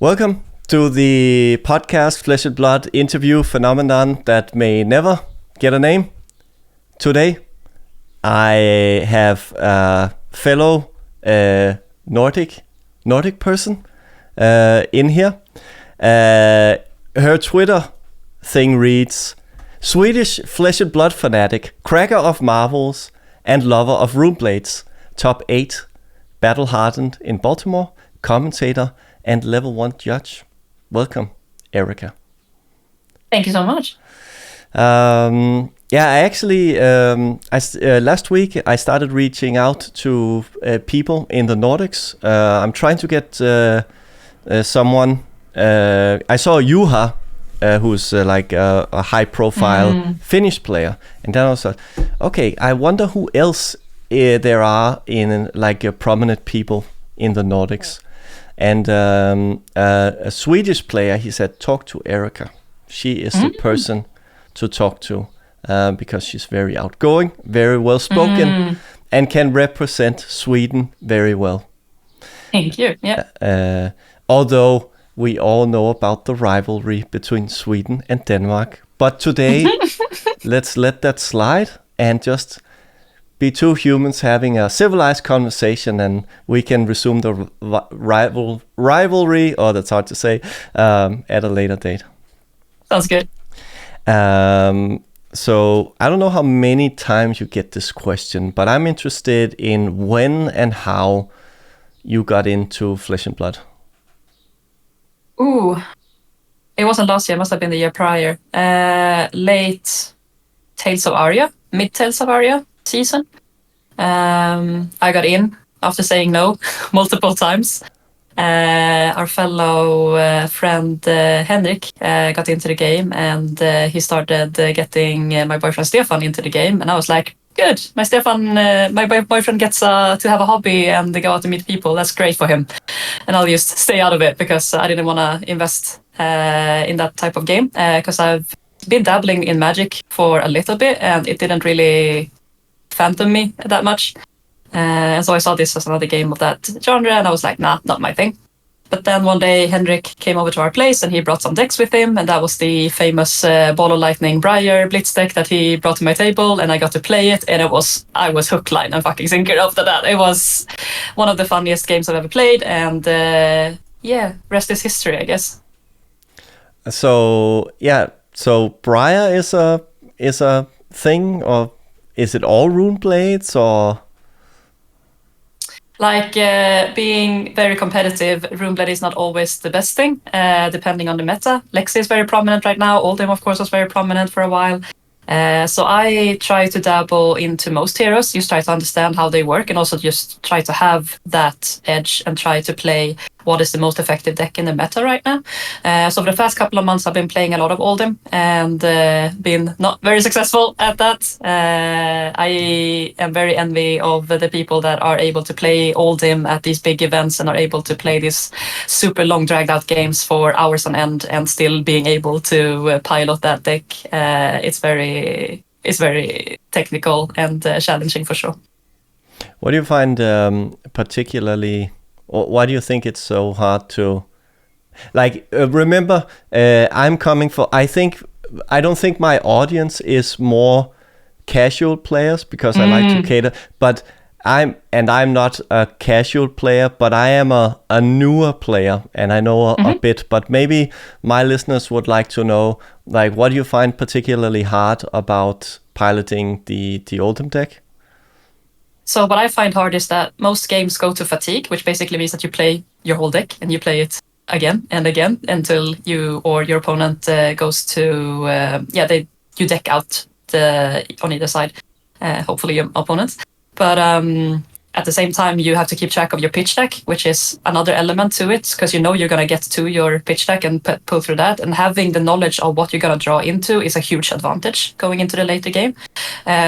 Welcome to the podcast Flesh and Blood interview phenomenon that may never get a name. Today, I have a fellow Nordic person in here. Her Twitter thing reads, Swedish flesh and blood fanatic, cracker of marvels, and lover of runeblades, top 8, battle-hardened in Baltimore, commentator, and level 1 judge. Welcome, Erika. Thank you so much. Last week I started reaching out to people in the Nordics. I'm trying to get someone. I saw Juha, who's like a high-profile Finnish player, and then I was like, okay, I wonder who else there are in prominent people in the Nordics. And a Swedish player, he said, talk to Erika. She is the person to talk to because she's very outgoing, very well-spoken, and can represent Sweden very well. Thank you. Yeah. Although we all know about the rivalry between Sweden and Denmark. But today, let's let that slide and just be two humans having a civilized conversation, and we can resume the rivalry, or that's hard to say, at a later date. Sounds good. So I don't know how many times you get this question, but I'm interested in when and how you got into Flesh and Blood. Ooh, it wasn't last year. It must have been the year prior. Late Tales of Aria, mid Tales of Aria season. I got in after saying no multiple times. Our fellow friend Henrik got into the game, and he started getting my boyfriend Stefan into the game, and I was like, good, my boyfriend gets to have a hobby and go out to meet people. That's great for him, and I'll just stay out of it because I didn't want to invest in that type of game because I've been dabbling in Magic for a little bit, and it didn't really phantom me that much. And so I saw this as another game of that genre, and I was like, nah, not my thing. But then one day Henrik came over to our place and he brought some decks with him, and that was the famous Ball of Lightning Briar Blitz deck that he brought to my table, and I got to play it, and I was hook, line, and fucking sinker after that. It was one of the funniest games I've ever played, and rest is history, I guess. So Briar is a thing, or is it all rune blades, or? Being very competitive, runeblade is not always the best thing, depending on the meta. Lexi is very prominent right now. Oldhim, of course, was very prominent for a while. So I try to dabble into most heroes, just try to understand how they work, and also just try to have that edge and try to play what is the most effective deck in the meta right now. So for the past couple of months, I've been playing a lot of Oldhim and been not very successful at that. I am very envy of the people that are able to play Oldhim at these big events and are able to play these super long dragged out games for hours on end and still being able to pilot that deck. It's very technical and challenging for sure. What do you find particularly, or why do you think it's so hard to, remember, I'm coming for, I don't think my audience is more casual players because I like to cater, but I'm not a casual player, but I am a newer player, and I know a bit, but maybe my listeners would like to know, what do you find particularly hard about piloting the Oldhim deck? So what I find hard is that most games go to fatigue, which basically means that you play your whole deck and you play it again and again until you or your opponent goes to, you deck out on either side, hopefully your opponents. But at the same time, you have to keep track of your pitch deck, which is another element to it, because you know you're going to get to your pitch deck and pull through that. And having the knowledge of what you're going to draw into is a huge advantage going into the later game.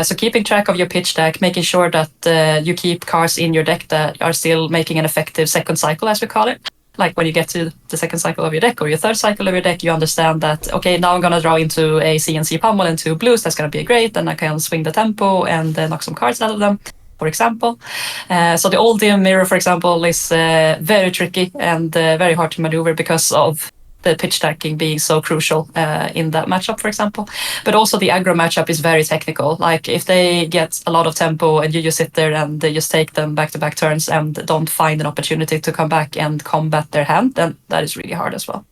So keeping track of your pitch deck, making sure that you keep cards in your deck that are still making an effective second cycle, as we call it. Like when you get to the second cycle of your deck or your third cycle of your deck, you understand that, okay, now I'm going to draw into a CNC pummel and 2 blues. That's going to be great. Then I can swing the tempo and knock some cards out of them. for example. So the old dim mirror, for example, is very tricky and very hard to maneuver because of the pitch stacking being so crucial in that matchup, for example. But also the aggro matchup is very technical. Like if they get a lot of tempo and you just sit there and they just take them back-to-back turns and don't find an opportunity to come back and combat their hand, then that is really hard as well.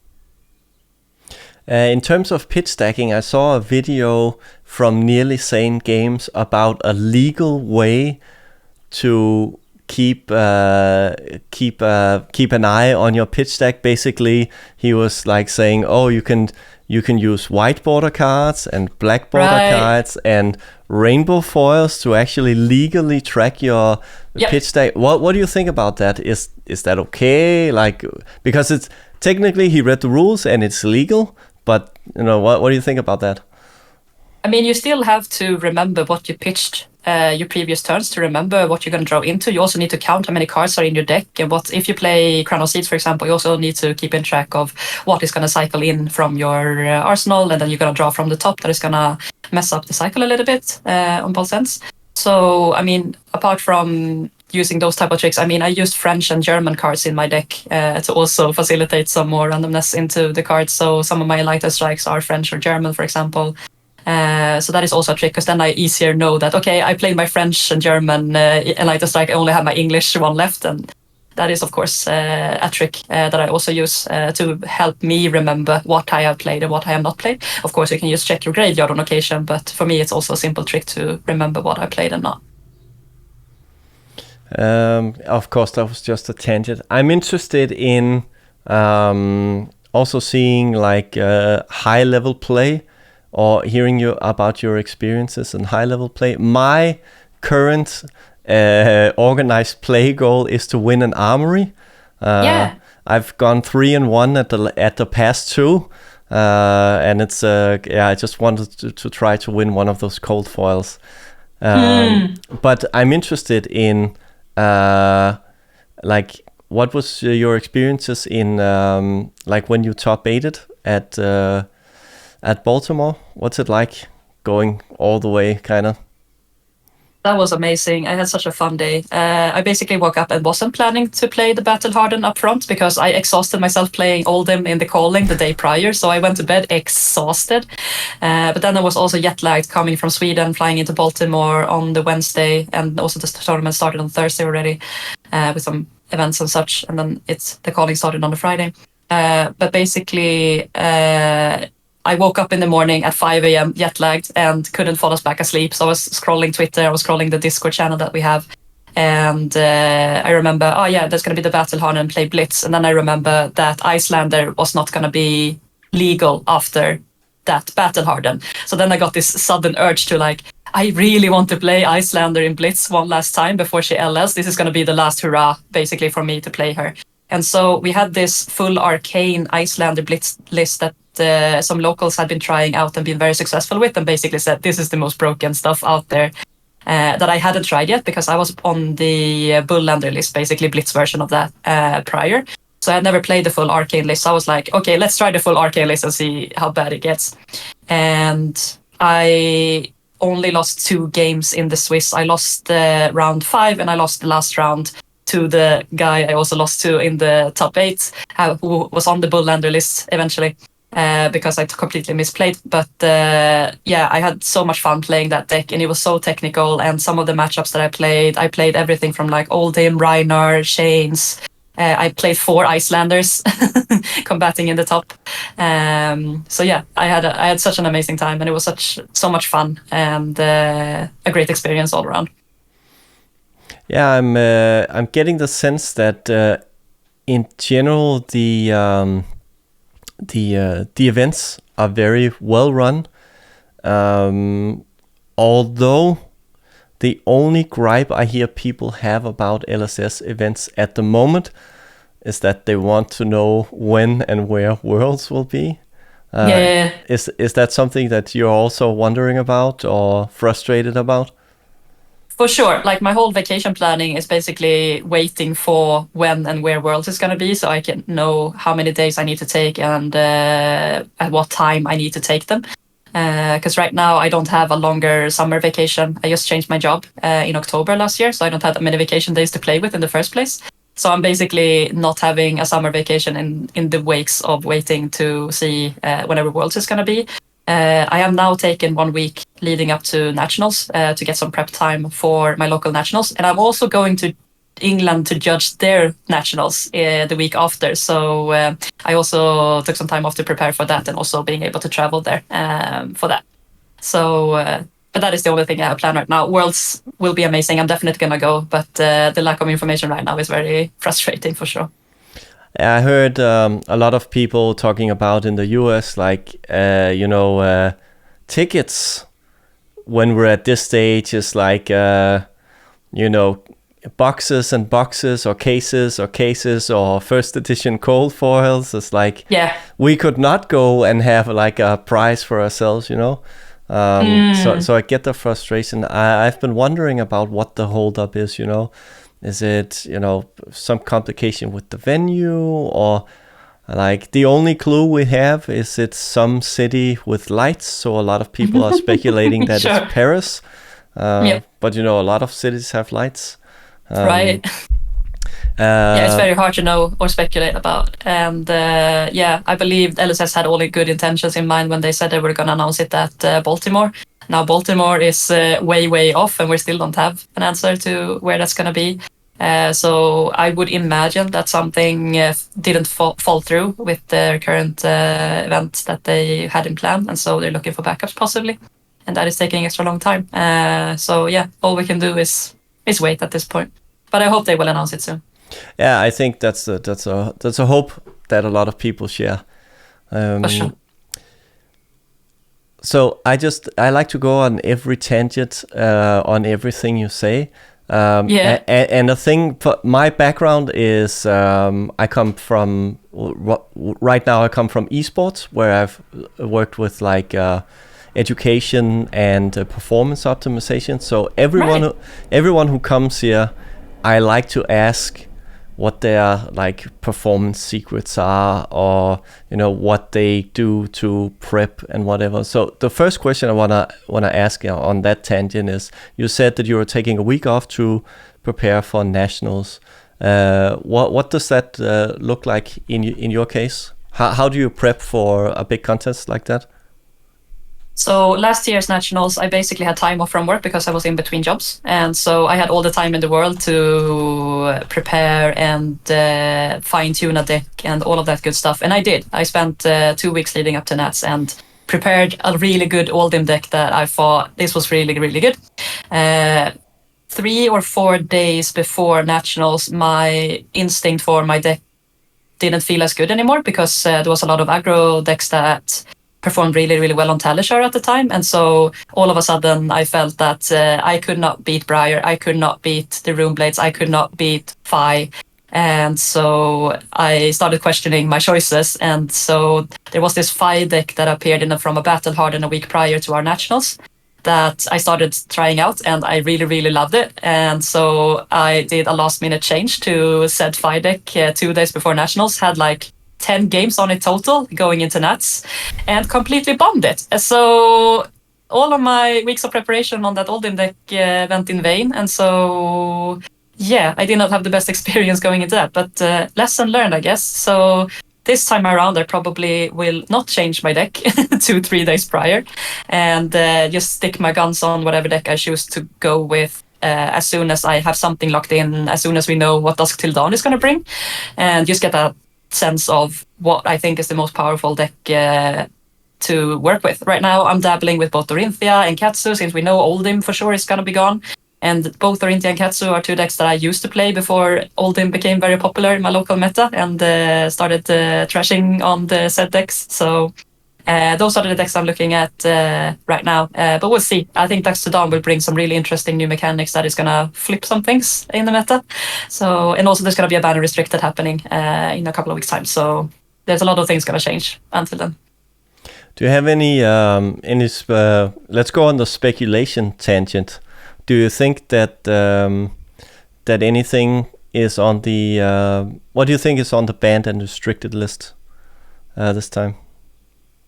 In terms of pitch stacking, I saw a video from Nearly Sane Games about a legal way to keep an eye on your pitch stack. Basically, he was like saying, "Oh, you can use white border cards and black border cards and rainbow foils to actually legally track your pitch stack." What do you think about that? Is that okay? Like, because it's technically he read the rules and it's legal. But, what do you think about that? I mean, you still have to remember what you pitched your previous turns to remember what you're going to draw into. You also need to count how many cards are in your deck. And if you play Chrono Seeds, for example, you also need to keep in track of what is going to cycle in from your arsenal. And then you're going to draw from the top. That is going to mess up the cycle a little bit on both ends. So, I mean, apart from using those type of tricks, I mean, I used French and German cards in my deck to also facilitate some more randomness into the cards. So some of my lighter strikes are French or German, for example. So that is also a trick, because then I easier know that, okay, I played my French and German lighter strike, I only have my English one left. And that is, of course, a trick that I also use to help me remember what I have played and what I have not played. Of course, you can just check your graveyard on occasion, but for me, it's also a simple trick to remember what I played and not. Of course, that was just a tangent. I'm interested in also seeing like high level play, or hearing about your experiences in high level play. My current organized play goal is to win an armory. I've gone 3-1 at the past two, and it's I just wanted to try to win one of those cold foils. But I'm interested in like, what was your experiences in like when you top 8'd at Baltimore? What's it like going all the way, kind of? That was amazing. I had such a fun day. I basically woke up and wasn't planning to play the Battle Hardened up front because I exhausted myself playing Oldhim in the calling the day prior. So I went to bed exhausted. But then I was also jet lagged coming from Sweden, flying into Baltimore on the Wednesday. And also the tournament started on Thursday already with some events and such. And then the calling started on the Friday. But basically, I woke up in the morning at 5 a.m. jet lagged and couldn't fall back asleep. So I was scrolling Twitter, I was scrolling the Discord channel that we have. And I remember, there's going to be the Battle Hardened and play Blitz. And then I remember that Icelander was not going to be legal after that Battle Hardened. So then I got this sudden urge to like, I really want to play Icelander in Blitz one last time before she LLs. This is going to be the last hurrah, basically, for me to play her. And so we had this full arcane Icelander Blitz list that some locals had been trying out and been very successful with, and basically said this is the most broken stuff out there that I hadn't tried yet, because I was on the Bullander list, basically Blitz version of that prior. So I had never played the full arcane list. So I was like, okay, let's try the full arcane list and see how bad it gets. And I only lost 2 games in the Swiss. I lost round 5 and I lost the last round to the guy I also lost to in the top 8, who was on the Bullander list eventually. Because I completely misplayed. But I had so much fun playing that deck, and it was so technical. And some of the matchups that I played everything from like Oldhim, Reinar, Shanes. I played 4 Icelanders combating in the top. So yeah, I had such an amazing time, and it was so much fun and a great experience all around. Yeah, I'm getting the sense that in general the events are very well run, although the only gripe I hear people have about LSS events at the moment is that they want to know when and where Worlds will be. Is that something that you're also wondering about or frustrated about? For sure. Like, my whole vacation planning is basically waiting for when and where Worlds is going to be, so I can know how many days I need to take and at what time I need to take them. Because right now I don't have a longer summer vacation. I just changed my job in October last year, so I don't have that many vacation days to play with in the first place. So I'm basically not having a summer vacation in the wakes of waiting to see whenever Worlds is going to be. I have now taken 1 week leading up to nationals to get some prep time for my local nationals, and I'm also going to England to judge their nationals the week after. So I also took some time off to prepare for that, and also being able to travel there for that. So, but that is the only thing I have planned right now. Worlds will be amazing. I'm definitely gonna go, but the lack of information right now is very frustrating for sure. I heard a lot of people talking about in the US, like, tickets when we're at this stage is like, boxes and boxes or cases or first edition cold foils. It's like, we could not go and have like a prize for ourselves, So I get the frustration. I've been wondering about what the holdup is, Is it, some complication with the venue, or like the only clue we have is it's some city with lights, so a lot of people are speculating that Sure. it's Paris. But a lot of cities have lights. Right. It's very hard to know or speculate about. And I believe LSS had only good intentions in mind when they said they were going to announce it at Baltimore. Now Baltimore is way off, and we still don't have an answer to where that's going to be. So I would imagine that something didn't fall through with their current event that they had in plan, and so they're looking for backups possibly, and that is taking extra long time. All we can do is wait at this point. But I hope they will announce it soon. Yeah, I think that's a hope that a lot of people share. For sure. So I like to go on every tangent on everything you say. And the thing, my background is I come from esports, where I've worked with like education and performance optimization. So everyone who comes here, I like to ask what their like performance secrets are, or what they do to prep and whatever. So the first question I wanna ask on that tangent is, you said that you were taking a week off to prepare for nationals. What does that look like in your case? How do you prep for a big contest like that? So last year's nationals, I basically had time off from work because I was in between jobs. And so I had all the time in the world to prepare and fine tune a deck and all of that good stuff. And I did. I spent 2 weeks leading up to Nats and prepared a really good Oldhim deck that I thought this was really, really good. 3 or 4 days before nationals, my instinct for my deck didn't feel as good anymore, because there was a lot of aggro decks that performed really, really well on Talishar at the time. And so all of a sudden I felt that I could not beat Briar, I could not beat the Runeblades, I could not beat Fi. And so I started questioning my choices. And so there was this Fi deck that appeared from a battle hardened a week prior to our nationals that I started trying out, and I really, really loved it. And so I did a last minute change to said Fi deck 2 days before nationals, had like 10 games on it total going into Nats, and completely bombed it. So all of my weeks of preparation on that Oldhim deck went in vain. And so, I did not have the best experience going into that, but lesson learned, I guess. So this time around, I probably will not change my deck 2-3 days prior, and just stick my guns on whatever deck I choose to go with as soon as I have something locked in, as soon as we know what Dusk Till Dawn is going to bring, and just get a sense of what I think is the most powerful deck to work with. Right now, I'm dabbling with both Dorinthia and Katsu, since we know Oldhim for sure is going to be gone. And both Dorinthia and Katsu are 2 decks that I used to play before Oldhim became very popular in my local meta, and started trashing on the said decks. So those are the decks I'm looking at right now. But we'll see. I think Dusk to Dawn will bring some really interesting new mechanics that is going to flip some things in the meta. So, and also there's going to be a banner restricted happening in a couple of weeks' time. So there's a lot of things going to change until then. Do you have any let's go on the speculation tangent. Do you think that that anything is on the what do you think is on the banned and restricted list this time?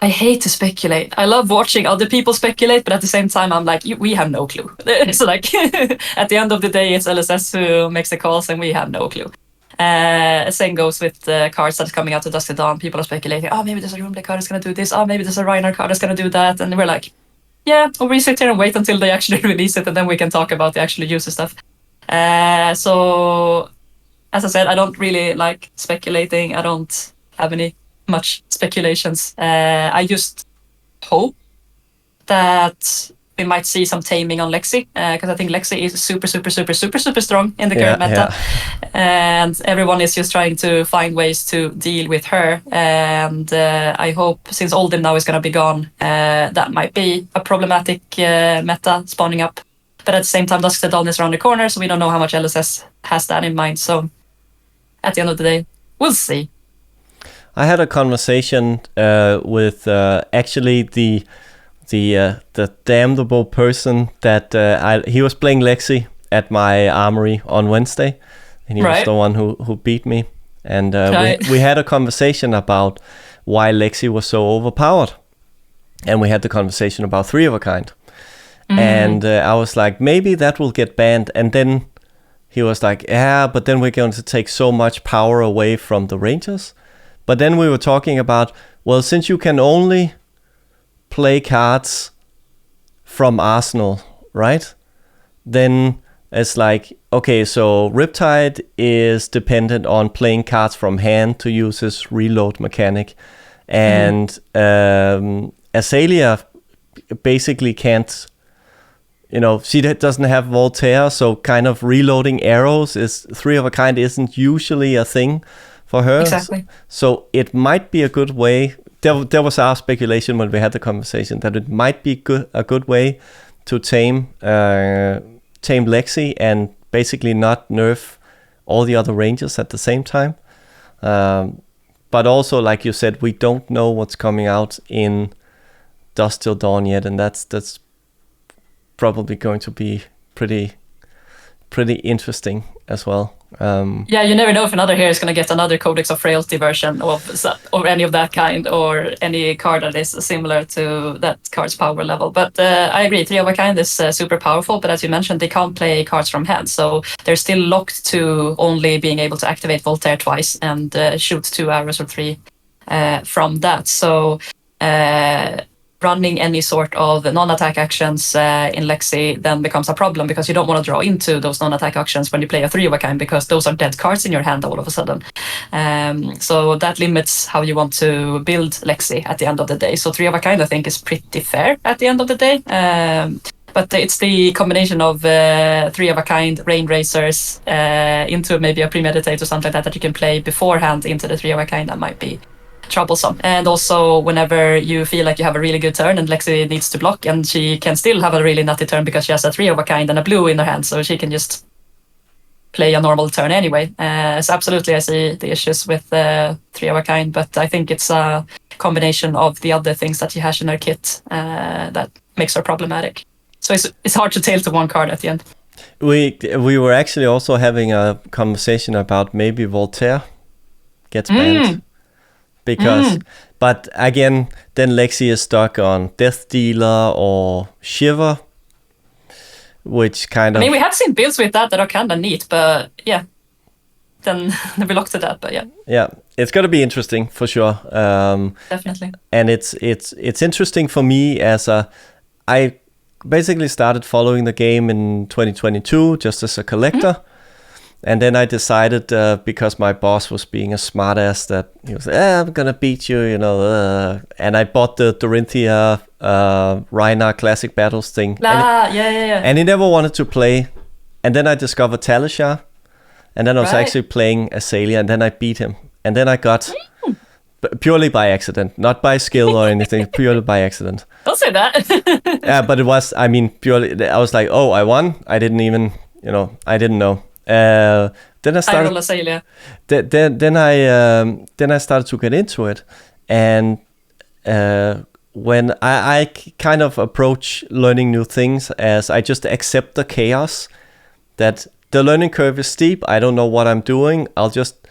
I hate to speculate. I love watching other people speculate, but at the same time, I'm like, we have no clue. It's like, at the end of the day, it's LSS who makes the calls, and we have no clue. Same goes with cards that's coming out to Dusty Dawn. People are speculating, oh, maybe there's a Runeblade card that's going to do this. Oh, maybe there's a Reinhardt card that's going to do that. And we're like, yeah, we sit here and wait until they actually release it, and then we can talk about the actual user stuff. So, as I said, I don't really like speculating. I don't have any much speculations. I just hope that we might see some taming on Lexi, because I think Lexi is super strong in the current meta. And everyone is just trying to find ways to deal with her. And I hope, since Oldhim now is going to be gone, that might be a problematic meta spawning up. But at the same time, Dusk to Dawn is around the corner, so we don't know how much LSS has that in mind. So at the end of the day, we'll see. I had a conversation with actually the damnable person that he was playing Lexi at my armory on Wednesday, and he was the one who beat me. And we had a conversation about why Lexi was so overpowered, and we had the conversation about 3 of a kind. And I was like, maybe that will get banned. And then he was like, yeah, but then we're going to take so much power away from the Rangers. But then we were talking about, well, since you can only play cards from Arsenal, right? Then it's like, okay, so Riptide is dependent on playing cards from hand to use his reload mechanic. And Azalea basically can't, she doesn't have Voltaire, so kind of reloading arrows is 3 of a kind isn't usually a thing for her. Exactly. So it might be a good way. There was our speculation when we had the conversation that it might be a good way to tame Lexi and basically not nerf all the other Rangers at the same time. But also, like you said, we don't know what's coming out in Dusk Till Dawn yet, and that's probably going to be pretty interesting as well. Yeah, you never know if another hero is going to get another Codex of Frailty version or any of that kind, or any card that is similar to that card's power level. But I agree, 3 of a kind is super powerful, but as you mentioned, they can't play cards from hand, so they're still locked to only being able to activate Voltaire twice and shoot 2 arrows or 3 from that. So running any sort of non-attack actions in Lexi then becomes a problem, because you don't want to draw into those non-attack actions when you play a 3 of a kind, because those are dead cards in your hand all of a sudden. So that limits how you want to build Lexi at the end of the day. So 3 of a kind, I think, is pretty fair at the end of the day. But it's the combination of 3 of a kind, Rain Racers, into maybe a Premeditate or something like that you can play beforehand into the 3 of a kind that might be troublesome. And also, whenever you feel like you have a really good turn and Lexi needs to block, and she can still have a really nutty turn because she has a 3 of a kind and a blue in her hand, so she can just play a normal turn anyway. So absolutely, I see the issues with 3 of a kind, but I think it's a combination of the other things that she has in her kit that makes her problematic. So it's hard to tail to one card at the end. We were actually also having a conversation about maybe Voltaire gets banned. Because, but again, then Lexi is stuck on Death Dealer or Shiver, which kind of... I mean, we have seen builds with that are kind of neat, but yeah, then we locked to that, but yeah. Yeah, it's going to be interesting for sure. Definitely. And it's interesting for me as I basically started following the game in 2022 just as a collector. And then I decided, because my boss was being a smartass, that he was, I'm going to beat you, and I bought the Dorinthia Reinhardt Classic Battles thing. Yeah. And he never wanted to play. And then I discovered Talishar, and then I was actually playing Azalea, and then I beat him. And then I got, purely by accident, not by skill or anything, purely by accident. Don't say that. Yeah, but it was, purely, I was like, oh, I won? I didn't even, I didn't know. Then I started. Then I started to get into it, and when I kind of approach learning new things as I just accept the chaos, that the learning curve is steep. I don't know what I'm doing. I'll just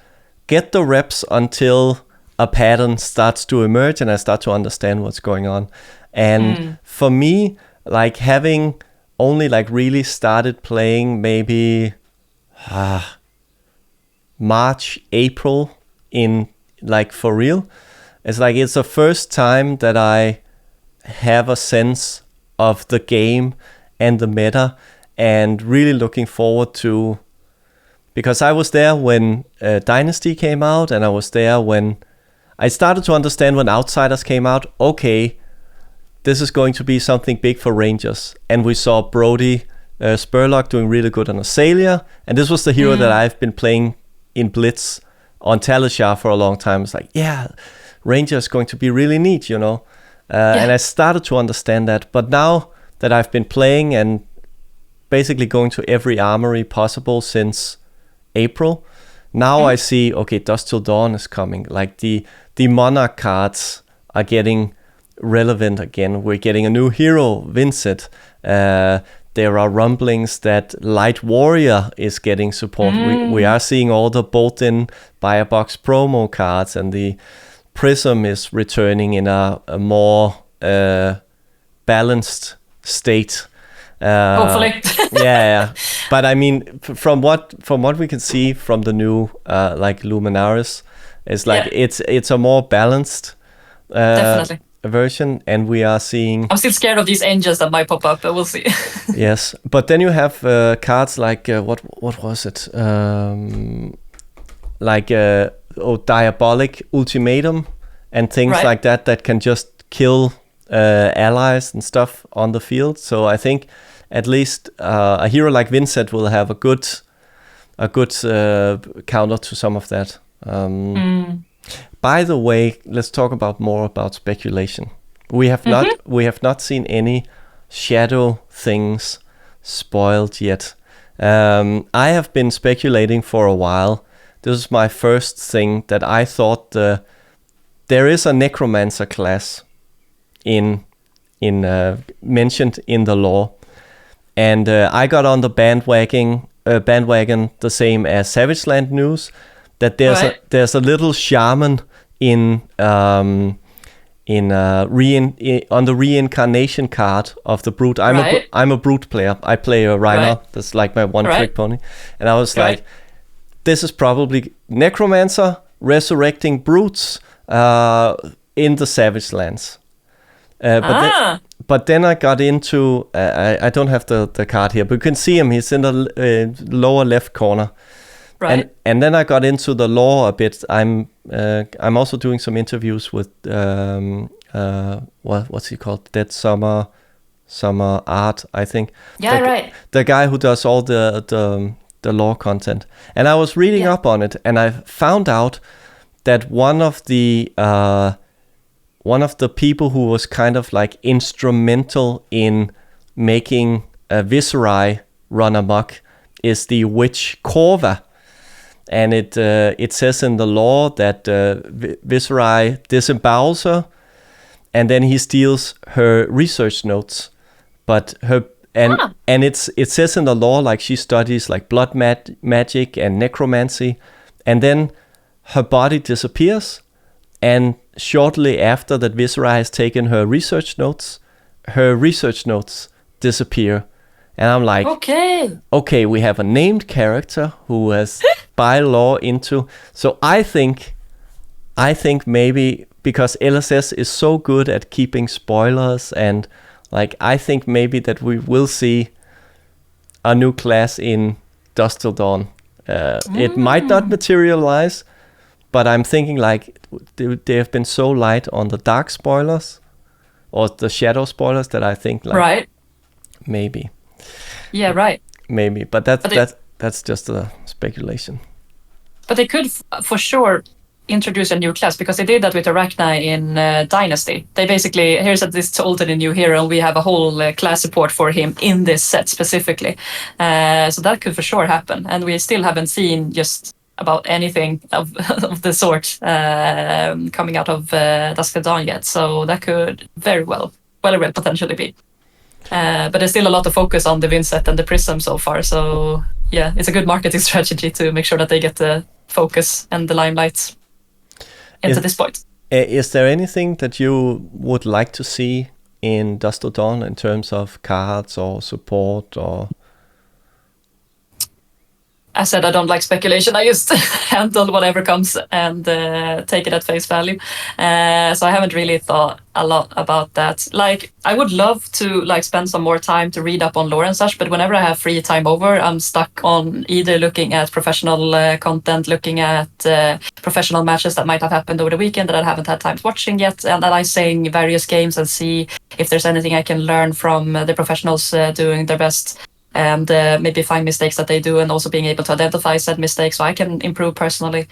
get the reps until a pattern starts to emerge and I start to understand what's going on. And for me, like having only like really started playing maybe March, April in like for real, it's like it's the first time that I have a sense of the game and the meta, and really looking forward to, because I was there when Dynasty came out, and I was there when I started to understand when Outsiders came out. Okay, this is going to be something big for Rangers, and we saw Brody Spurlock doing really good on Azalea, and this was the hero that I've been playing in Blitz on Talishar for a long time. It's like, yeah, Ranger is going to be really neat, you know. And I started to understand that. But now that I've been playing and basically going to every armory possible since April, now I see, okay, Dusk Till Dawn is coming. Like the Monarch cards are getting relevant again. We're getting a new hero, Vincent. There are rumblings that Light Warrior is getting support. We are seeing all the Bolt-in Buy-a-Box promo cards, and the Prism is returning in a more balanced state. Hopefully. Yeah. But I mean, from what we can see from the new like Luminaris, it's like it's a more balanced definitely version, and we are seeing. I'm still scared of these angels that might pop up, but we'll see. Yes, but then you have cards like what was it? Diabolic Ultimatum and things like that can just kill allies and stuff on the field. So I think at least a hero like Vincent will have a good counter to some of that. By the way, let's talk more about speculation. We have not seen any shadow things spoiled yet. I have been speculating for a while. This is my first thing that I thought there is a necromancer class in mentioned in the lore, and I got on the bandwagon the same as Savage Land News, that there's a little shaman on the reincarnation card of the brute. I'm a brute player. I play a Rhino. That's like my one trick pony, and I was like, this is probably necromancer resurrecting brutes in the Savage Lands. But then I got into I don't have the card here, but you can see him. He's in the lower left corner. Right. And then I got into the lore a bit. I'm also doing some interviews with what's he called? Dead Summer Art, I think. Yeah, the guy who does all the lore content. And I was reading up on it, and I found out that one of the people who was kind of like instrumental in making Viserai run amok is the witch Corva. And it says in the lore that Viserai disembowels her, and then he steals her research notes. But it says in the lore like she studies like blood magic and necromancy, and then her body disappears, and shortly after that Viserai has taken her research notes disappear. And I'm like, okay, we have a named character who has by law into. So I think maybe because LSS is so good at keeping spoilers, and like I think maybe that we will see a new class in Dusk Till Dawn. It might not materialize, but I'm thinking like they have been so light on the dark spoilers or the shadow spoilers that I think like maybe. Yeah, right. Maybe, but that's just a speculation. But they could for sure introduce a new class, because they did that with Arachna in Dynasty. They basically, here's this totally new hero, and we have a whole class support for him in this set specifically. So that could for sure happen, and we still haven't seen just about anything of the sort coming out of Dusk Till Dawn yet. So that could very well potentially be. But there's still a lot of focus on the Vincent and the Prism so far. So yeah, it's a good marketing strategy to make sure that they get the focus and the limelight. into this point. Is there anything that you would like to see in Dust to Dawn in terms of cards or support or? I said I don't like speculation. I just handle whatever comes and take it at face value. So I haven't really thought a lot about that. Like, I would love to like spend some more time to read up on lore and such, but whenever I have free time over, I'm stuck on either looking at professional content, looking at professional matches that might have happened over the weekend that I haven't had time watching yet, and analyzing various games and see if there's anything I can learn from the professionals doing their best. And maybe find mistakes that they do, and also being able to identify said mistakes so I can improve personally.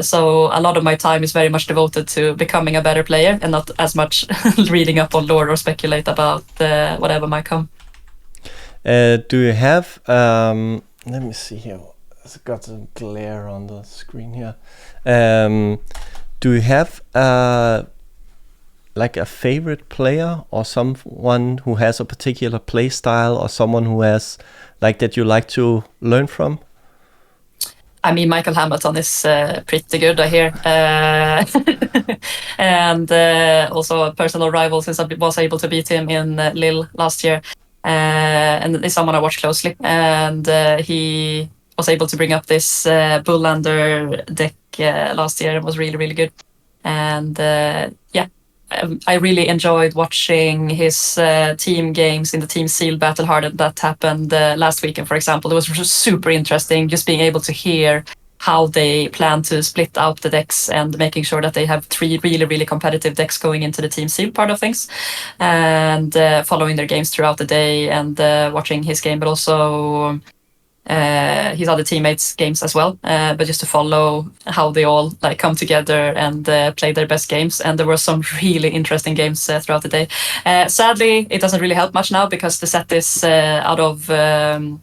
So a lot of my time is very much devoted to becoming a better player and not as much reading up on lore or speculate about whatever might come. Do you have, let me see here, I've got some glare on the screen here. Do you have like a favorite player or someone who has a particular play style or someone who has like that you like to learn from? I mean, Michael Hamilton is pretty good, I hear. And also a personal rival since I was able to beat him in Lille last year. And is someone I watch closely. And he was able to bring up this Bullander deck last year and was really, really good. And yeah. I really enjoyed watching his team games in the Team Seal Battle Hardened that happened last weekend, for example. It was just super interesting just being able to hear how they plan to split out the decks and making sure that they have 3 really, really competitive decks going into the Team Seal part of things, and following their games throughout the day and watching his game, but also his other teammates' games as well, but just to follow how they all like come together and play their best games. And there were some really interesting games throughout the day. Sadly, it doesn't really help much now because the set is out of the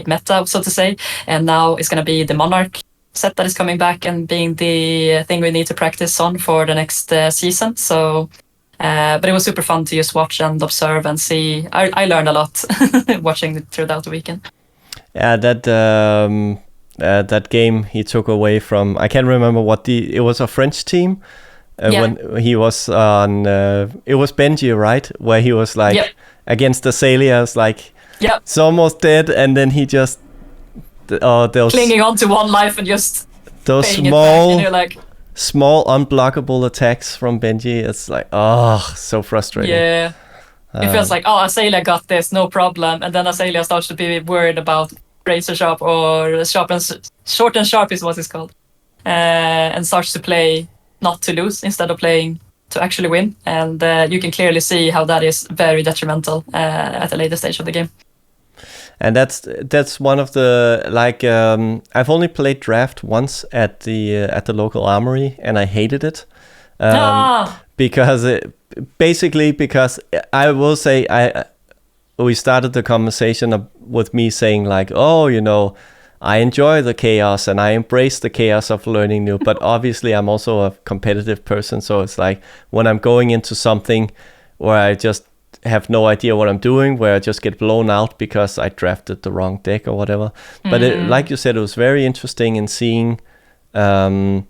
meta, so to say, and now it's going to be the Monarch set that is coming back and being the thing we need to practice on for the next season. So but it was super fun to just watch and observe and see. I learned a lot watching it throughout the weekend. Yeah, that game he took away from, I can't remember it was a French team when he was on, it was Benji, right? Where he was like against the Azaleas, like it's almost dead, and then he just those clinging on to one life and just those small unblockable attacks from Benji. It's like, so frustrating. Yeah. It feels like, Azalea got this, no problem. And then Azalea starts to be worried about razor sharp or short and sharp is what it's called. And starts to play not to lose instead of playing to actually win. And you can clearly see how that is very detrimental at a later stage of the game. And that's one of the, like, I've only played draft once at the local armory, and I hated it because I will say we started the conversation with me saying like, I enjoy the chaos and I embrace the chaos of learning new, but obviously I'm also a competitive person, so it's like when I'm going into something where I just have no idea what I'm doing, where I just get blown out because I drafted the wrong deck or whatever. But like you said, it was very interesting in seeing their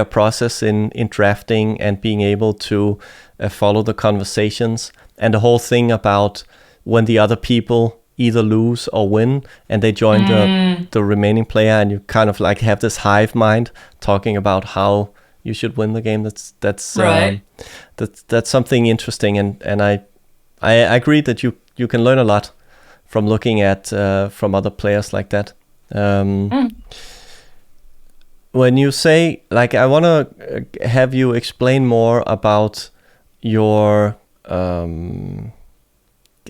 process in drafting and being able to follow the conversations and the whole thing about when the other people either lose or win and they join the remaining player, and you kind of like have this hive mind talking about how you should win the game. That's right. That's something interesting, and I agree that you can learn a lot from looking at from other players like that. When you say, like, I want to have you explain more about your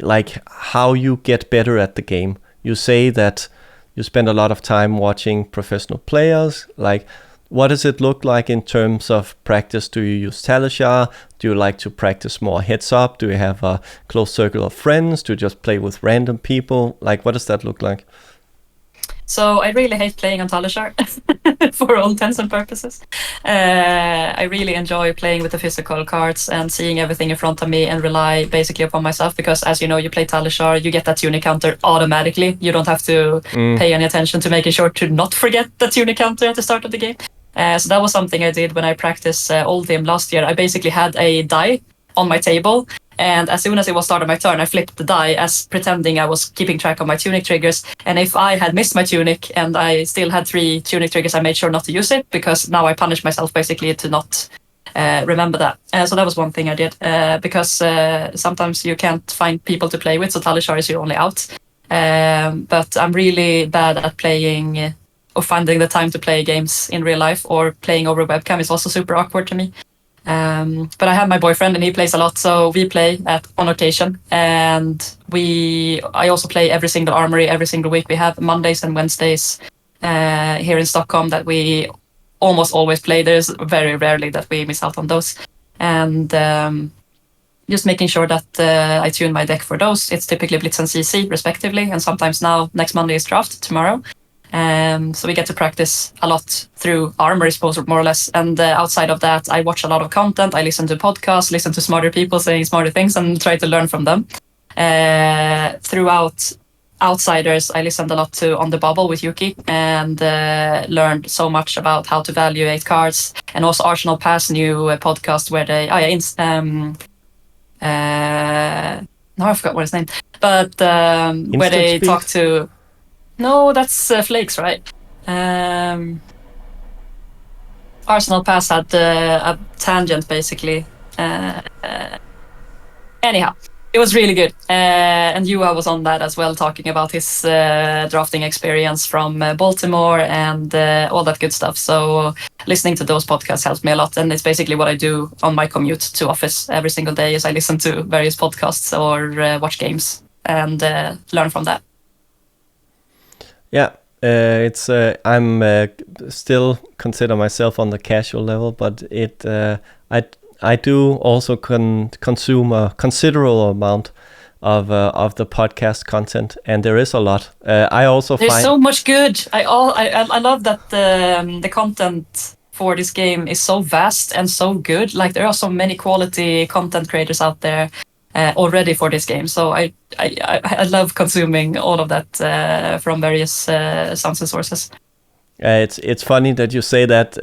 like how you get better at the game. You say that you spend a lot of time watching professional players. Like, what does it look like in terms of practice? Do you use Talishar? Do you like to practice more heads up? Do you have a close circle of friends? Do you just play with random people? Like, what does that look like? So I really hate playing on Talishar for all intents and purposes. I really enjoy playing with the physical cards and seeing everything in front of me and rely basically upon myself because, as you know, you play Talishar, you get that tunic counter automatically. You don't have to pay any attention to making sure to not forget the tunic counter at the start of the game. So that was something I did when I practiced Oldhim last year. I basically had a die on my table, and as soon as it was start of my turn, I flipped the die as pretending I was keeping track of my tunic triggers. And if I had missed my tunic and I still had 3 tunic triggers, I made sure not to use it because now I punish myself basically to not remember that. So that was one thing I did because sometimes you can't find people to play with, so Talishar is your only out. But I'm really bad at playing or finding the time to play games in real life, or playing over webcam is also super awkward to me. But I have my boyfriend and he plays a lot, so we play on occasion. And I also play every single armory every single week. We have Mondays and Wednesdays here in Stockholm that we almost always play. There's very rarely that we miss out on those. And just making sure that I tune my deck for those. It's typically Blitz and CC respectively, and sometimes now next Monday is draft tomorrow. So we get to practice a lot through armories, more or less. And outside of that, I watch a lot of content. I listen to podcasts, listen to smarter people saying smarter things, and try to learn from them. Throughout Outsiders, I listened a lot to On the Bubble with Yuki, and learned so much about how to evaluate cards. And also Arsenal Pass new podcast where they now I forgot what his name, but where they talk to. No, that's Flakes, right? Arsenal Pass had a tangent, basically. Anyhow, it was really good. And Juha was on that as well, talking about his drafting experience from Baltimore and all that good stuff. So listening to those podcasts helps me a lot. And it's basically what I do on my commute to office every single day is I listen to various podcasts or watch games and learn from that. Yeah, it's I'm still consider myself on the casual level, but I do also consume a considerable amount of the podcast content, and there is a lot. I also there's so much good. I love that the content for this game is so vast and so good. Like there are so many quality content creators out there already for this game, so I love consuming all of that from various sounds and sources. It's funny that you say that.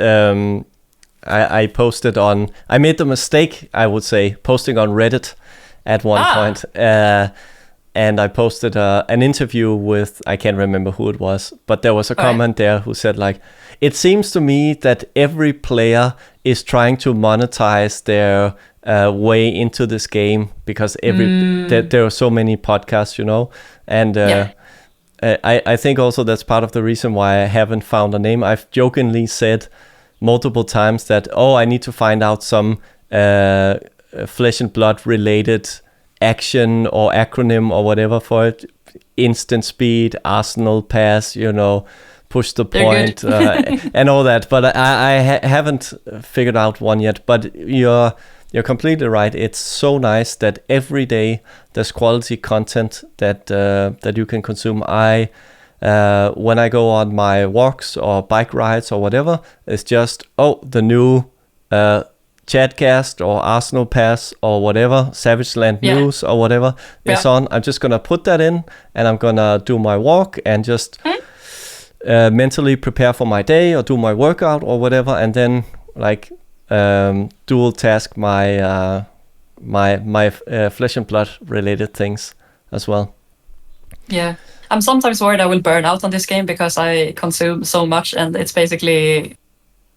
I posted on. I made the mistake, I would say, posting on Reddit at one point, and I posted an interview with, I can't remember who it was, but there was a comment there who said like, it seems to me that every player is trying to monetize their way into this game because there are so many podcasts, you know, and I think also that's part of the reason why I haven't found a name. I've jokingly said multiple times that I need to find out some Flesh and Blood related action or acronym or whatever for it. Instant speed, Arsenal Pass, you know, push the point and all that, but I haven't figured out one yet. But you're completely right. It's so nice that every day there's quality content that you can consume. When I go on my walks or bike rides or whatever, it's just the new Chatcast or Arsenal Pass or whatever, Savage Land News or whatever is on. I'm just gonna put that in and I'm gonna do my walk and just mentally prepare for my day or do my workout or whatever, and then like dual task my Flesh and Blood related things as well. Yeah, I'm sometimes worried I will burn out on this game because I consume so much, and it's basically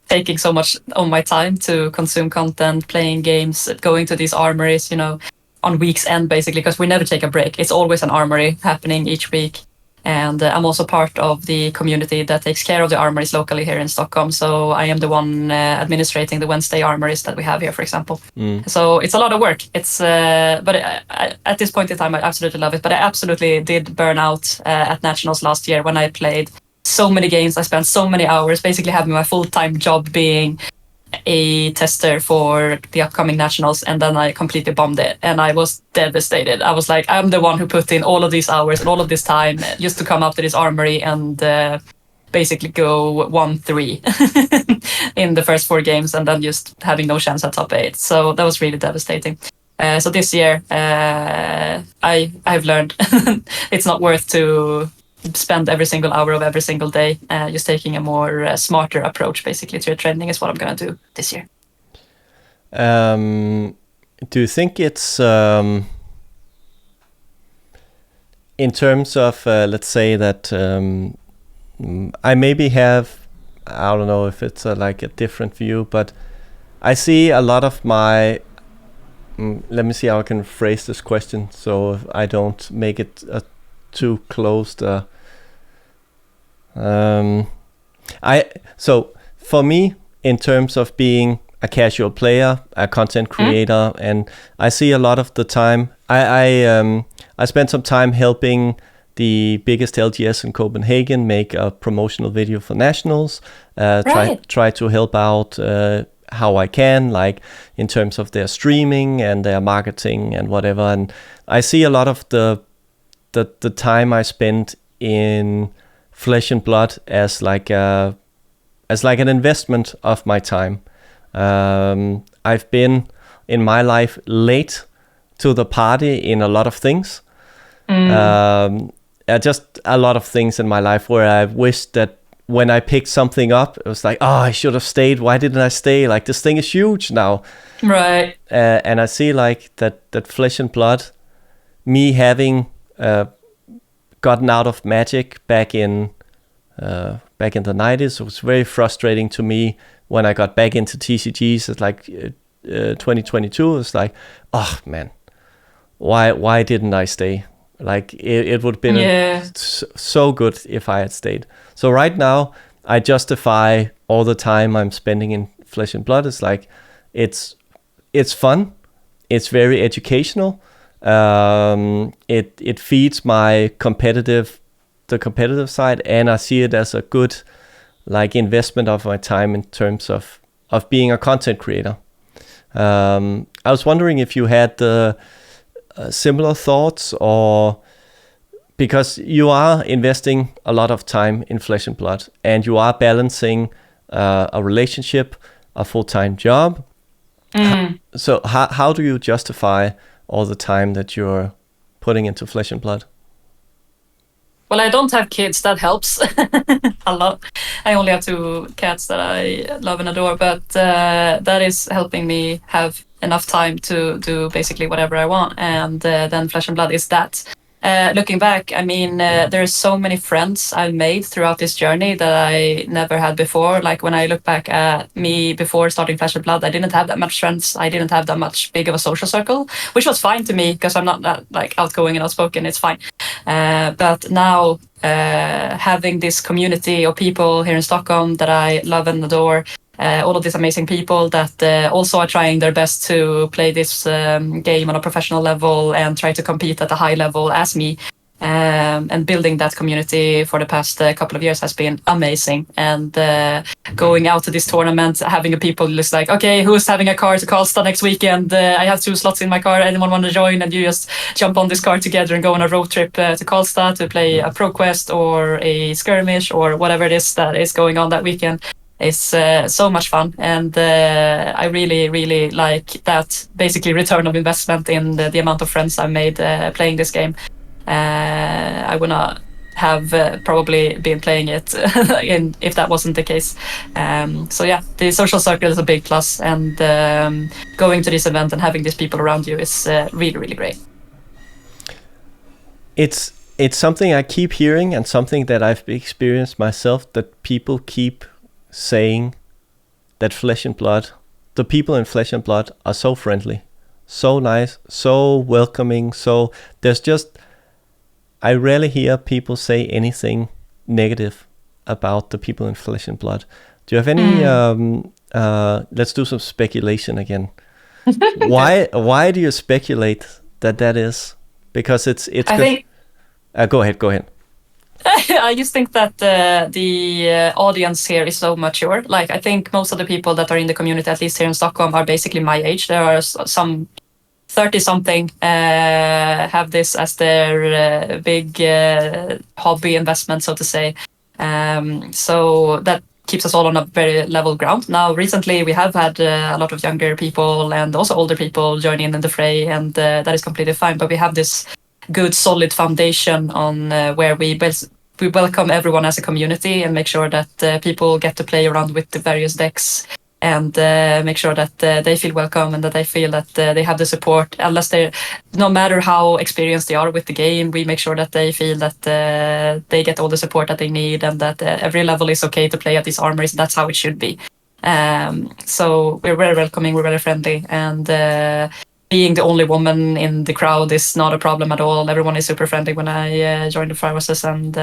taking so much of my time to consume content, playing games, going to these armories, you know, on week's end basically, because we never take a break. It's always an armory happening each week. And I'm also part of the community that takes care of the armories locally here in Stockholm. So I am the one administrating the Wednesday armories that we have here, for example. So it's a lot of work. It's but at this point in time, I absolutely love it. But I absolutely did burn out at Nationals last year when I played so many games. I spent so many hours basically having my full-time job being a tester for the upcoming nationals, and then I completely bombed it, and I was devastated. I was like, I'm the one who put in all of these hours and all of this time just to come up to this armory and basically go 1-3 in the first 4 games, and then just having no chance at top 8. So that was really devastating. So this year, I've learned it's not worth to spend every single hour of every single day. Just taking a more smarter approach, basically, to your training is what I'm gonna do this year. Do you think it's in terms of let's say that I maybe have, I don't know if it's like a different view, but I see a lot of my let me see how I can phrase this question so I don't make it too closed. So for me, in terms of being a casual player, a content creator, and I see a lot of the time, I spent some time helping the biggest LGS in Copenhagen make a promotional video for nationals. Try to help out how I can, like in terms of their streaming and their marketing and whatever. And I see a lot of the time I spent in Flesh and Blood as like an investment of my time. I've been in my life late to the party in a lot of things. Just a lot of things in my life where I wished that when I picked something up, it was like, oh, I should have stayed. Why didn't I stay? Like, this thing is huge now. Right. And I see like that Flesh and Blood, me having gotten out of Magic back in the 90s, it was very frustrating to me when I got back into TCGs. It's like 2022. It's like, oh man, why didn't I stay? Like it would have been so good if I had stayed. So right now I justify all the time I'm spending in Flesh and Blood. It's like it's fun, it's very educational. It feeds my competitive side, and I see it as a good like investment of my time in terms of being a content creator. I was wondering if you had the similar thoughts, or because you are investing a lot of time in Flesh and Blood and you are balancing a relationship, a full-time job. So how do you justify all the time that you're putting into Flesh and Blood? Well, I don't have kids. That helps a lot. I only have 2 cats that I love and adore, but that is helping me have enough time to do basically whatever I want. And then Flesh and Blood is that. Looking back, I mean, there's so many friends I've made throughout this journey that I never had before. Like when I look back at me before starting Flesh and Blood, I didn't have that much friends. I didn't have that much big of a social circle, which was fine to me because I'm not that like outgoing and outspoken. It's fine. But now having this community of people here in Stockholm that I love and adore, all of these amazing people that also are trying their best to play this game on a professional level and try to compete at a high level as me. And building that community for the past couple of years has been amazing. And going out to this tournament, having a people just like, okay, who's having a car to Karlstad next weekend? I have 2 slots in my car. Anyone want to join? And you just jump on this car together and go on a road trip to Karlstad to play a pro quest or a skirmish or whatever it is that is going on that weekend. It's so much fun, and I really, really like that basically return of investment in the amount of friends I've made playing this game. I would not have probably been playing it if that wasn't the case. So yeah, the social circle is a big plus, and going to this event and having these people around you is really, really great. It's something I keep hearing, and something that I've experienced myself, that people keep saying that Flesh and Blood, the people in Flesh and Blood are so friendly, so nice, so welcoming. So there's just, I rarely hear people say anything negative about the people in Flesh and Blood. Do you have any, let's do some speculation again. Why do you speculate that is? Because it's I think, go ahead. I just think that the audience here is so mature. Like, I think most of the people that are in the community, at least here in Stockholm, are basically my age. There are some 30-something have this as their big hobby investment, so to say. So that keeps us all on a very level ground. Now, recently, we have had a lot of younger people and also older people join in the fray, and that is completely fine. But we have this good, solid foundation on where we welcome everyone as a community and make sure that people get to play around with the various decks and make sure that they feel welcome and that they feel that they have the support. No matter how experienced they are with the game, we make sure that they feel that they get all the support that they need and that every level is okay to play at these armories. That's how it should be. So we're very welcoming, we're very friendly, and being the only woman in the crowd is not a problem at all. Everyone is super friendly when I joined the Firehouses, and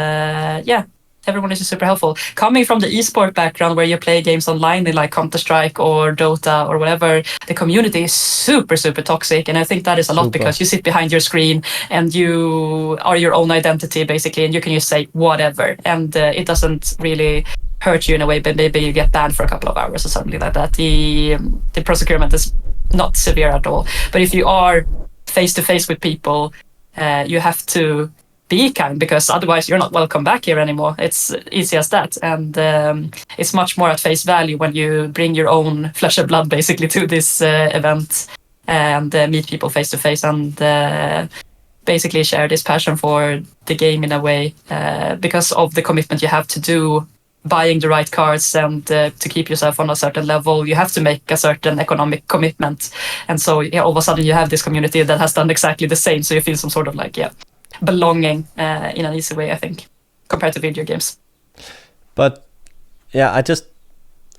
everyone is super helpful. Coming from the esport background where you play games online in like Counter-Strike or Dota or whatever, the community is super, super toxic. And I think that is a lot because you sit behind your screen and you are your own identity basically, and you can just say whatever. And it doesn't really hurt you in a way, but maybe you get banned for a couple of hours or something like that. The procurement is not severe at all. But if you are face-to-face with people, you have to be kind, because otherwise you're not welcome back here anymore. It's easy as that. And it's much more at face value when you bring your own flesh and blood basically to this event and meet people face to face and basically share this passion for the game in a way, because of the commitment you have to do buying the right cards and to keep yourself on a certain level, you have to make a certain economic commitment. And so all of a sudden you have this community that has done exactly the same. So you feel some sort of like, belonging in an easy way, I think, compared to video games. But yeah,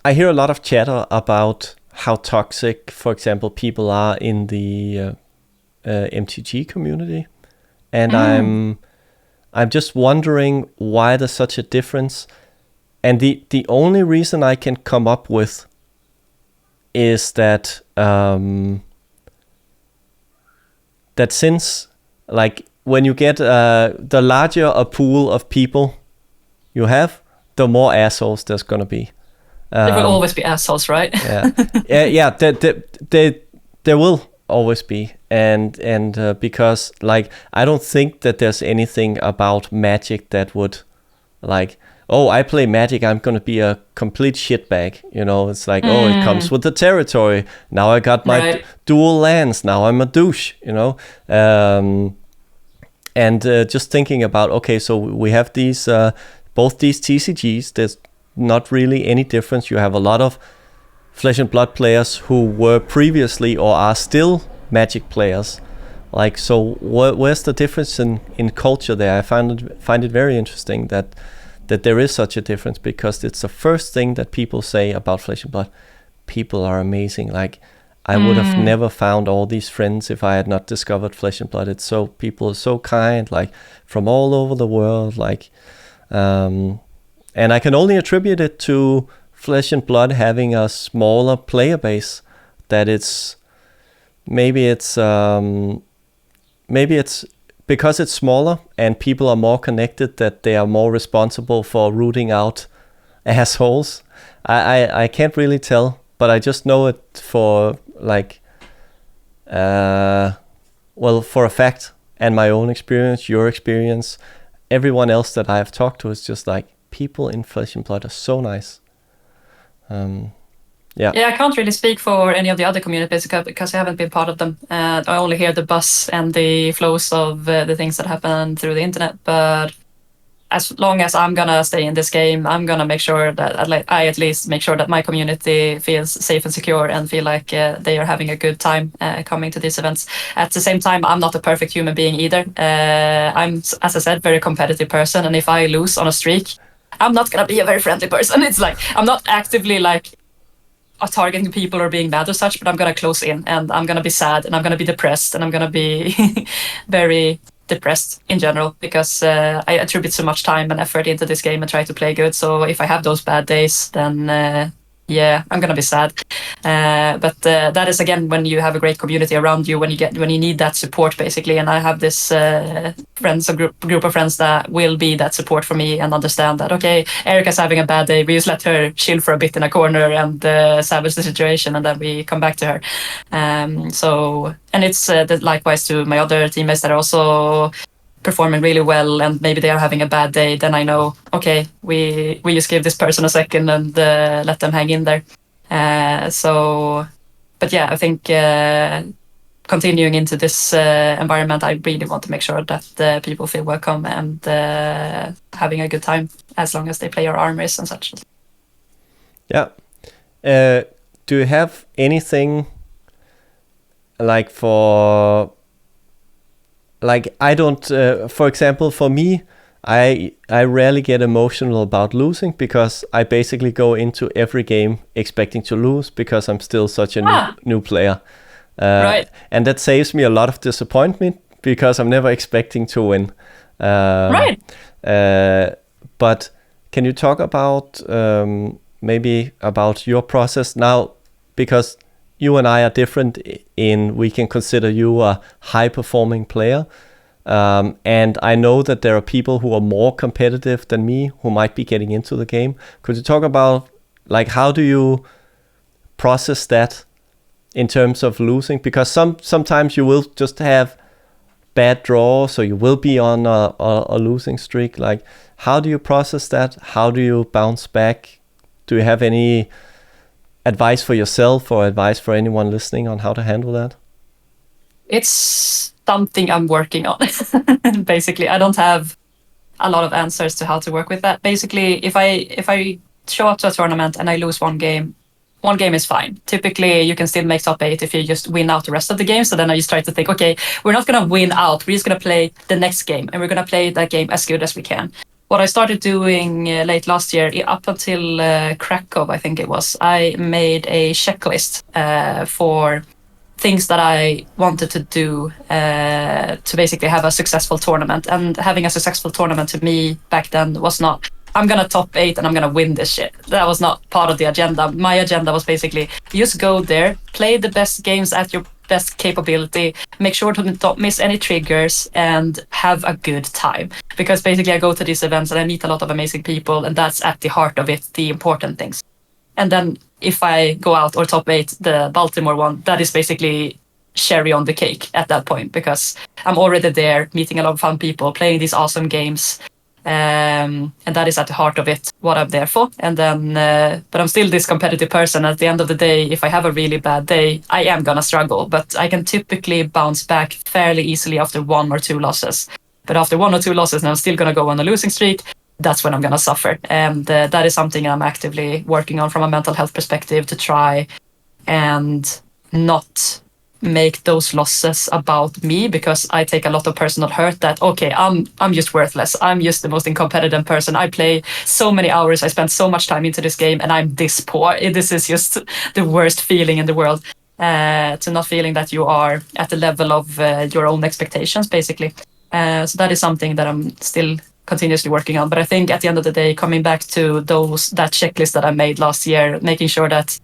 I hear a lot of chatter about how toxic, for example, people are in the MTG community, and I'm just wondering why there's such a difference. And the only reason I can come up with is that that since like when you get the larger a pool of people you have, the more assholes there's gonna be. There will always be assholes, right? Yeah. There will always be, and because like I don't think that there's anything about Magic that would like, oh, I play Magic, I'm gonna be a complete shitbag. You know, it's like, oh, it comes with the territory. Now I got my dual lands. Now I'm a douche. You know. And just thinking about, okay, so we have these, both these TCGs, there's not really any difference. You have a lot of Flesh and Blood players who were previously or are still Magic players. Like, so where's the difference in culture there? I find it very interesting that there is such a difference, because it's the first thing that people say about Flesh and Blood. People are amazing. Like, I would have never found all these friends if I had not discovered Flesh and Blood. People are so kind, like from all over the world, like, and I can only attribute it to Flesh and Blood having a smaller player base. That maybe it's because it's smaller and people are more connected, that they are more responsible for rooting out assholes. I can't really tell, but I just know it for like, for a fact, and my own experience, your experience, everyone else that I have talked to is just like, people in Flesh and Blood are so nice. Yeah, I can't really speak for any of the other communities because I haven't been part of them. I only hear the buzz and the flows of the things that happen through the internet. But as long as I'm gonna stay in this game, I'm gonna make sure that I at least make sure that my community feels safe and secure and feel like they are having a good time coming to these events. At the same time, I'm not a perfect human being either. I'm, as I said, very competitive person, and if I lose on a streak, I'm not gonna be a very friendly person. It's like, I'm not actively like targeting people or being bad or such, but I'm gonna close in and I'm gonna be sad and I'm gonna be depressed and I'm gonna be very depressed in general, because I attribute so much time and effort into this game and try to play good. So if I have those bad days, then yeah, I'm gonna be sad. But that is again when you have a great community around you, when you need that support basically. And I have this group of friends that will be that support for me and understand that okay, Erika's having a bad day. We just let her chill for a bit in a corner and salvage the situation, and then we come back to her. So and it's likewise to my other teammates that are also performing really well, and maybe they are having a bad day, then I know, okay, we just give this person a second and let them hang in there. But yeah, I think continuing into this environment, I really want to make sure that people feel welcome and having a good time as long as they play our armies and such. Yeah. Do you have anything like I don't, for example, for me, I rarely get emotional about losing because I basically go into every game expecting to lose because I'm still such a new player. Right. And that saves me a lot of disappointment because I'm never expecting to win. Right. But can you talk about maybe about your process now? Because you and I are different in we can consider you a high-performing player. And I know that there are people who are more competitive than me who might be getting into the game. Could you talk about like how do you process that in terms of losing? Because sometimes you will just have bad draws, or you will be on a losing streak. Like how do you process that? How do you bounce back? Do you have any advice for yourself or advice for anyone listening on how to handle that? It's something I'm working on. Basically, I don't have a lot of answers to how to work with that. Basically, if I show up to a tournament and I lose one game is fine. Typically, you can still make top 8 if you just win out the rest of the game. So then I just try to think, okay, we're not going to win out. We're just going to play the next game, and we're going to play that game as good as we can. What I started doing late last year, up until Krakow, I think it was, I made a checklist for things that I wanted to do to basically have a successful tournament. And having a successful tournament to me back then was not, I'm going to top 8 and I'm going to win this shit. That was not part of the agenda. My agenda was basically just go there, play the best games at your best capability, make sure to don't miss any triggers, and have a good time. Because basically I go to these events and I meet a lot of amazing people, and that's at the heart of it, the important things. And then if I go out or top 8, the Baltimore one, that is basically cherry on the cake at that point, because I'm already there, meeting a lot of fun people, playing these awesome games. And that is at the heart of it, what I'm there for. And then, but I'm still this competitive person. At the end of the day, if I have a really bad day, I am gonna struggle, but I can typically bounce back fairly easily after 1 or 2 losses. But after 1 or 2 losses, and I'm still gonna go on a losing streak, that's when I'm gonna suffer. And that is something I'm actively working on from a mental health perspective, to try and not make those losses about me, because I take a lot of personal hurt that, okay, I'm just worthless. I'm just the most incompetent person. I play so many hours. I spend so much time into this game, and I'm this poor. This is just the worst feeling in the world. To not feeling that you are at the level of your own expectations, basically. So that is something that I'm still continuously working on. But I think at the end of the day, coming back to that checklist that I made last year, making sure that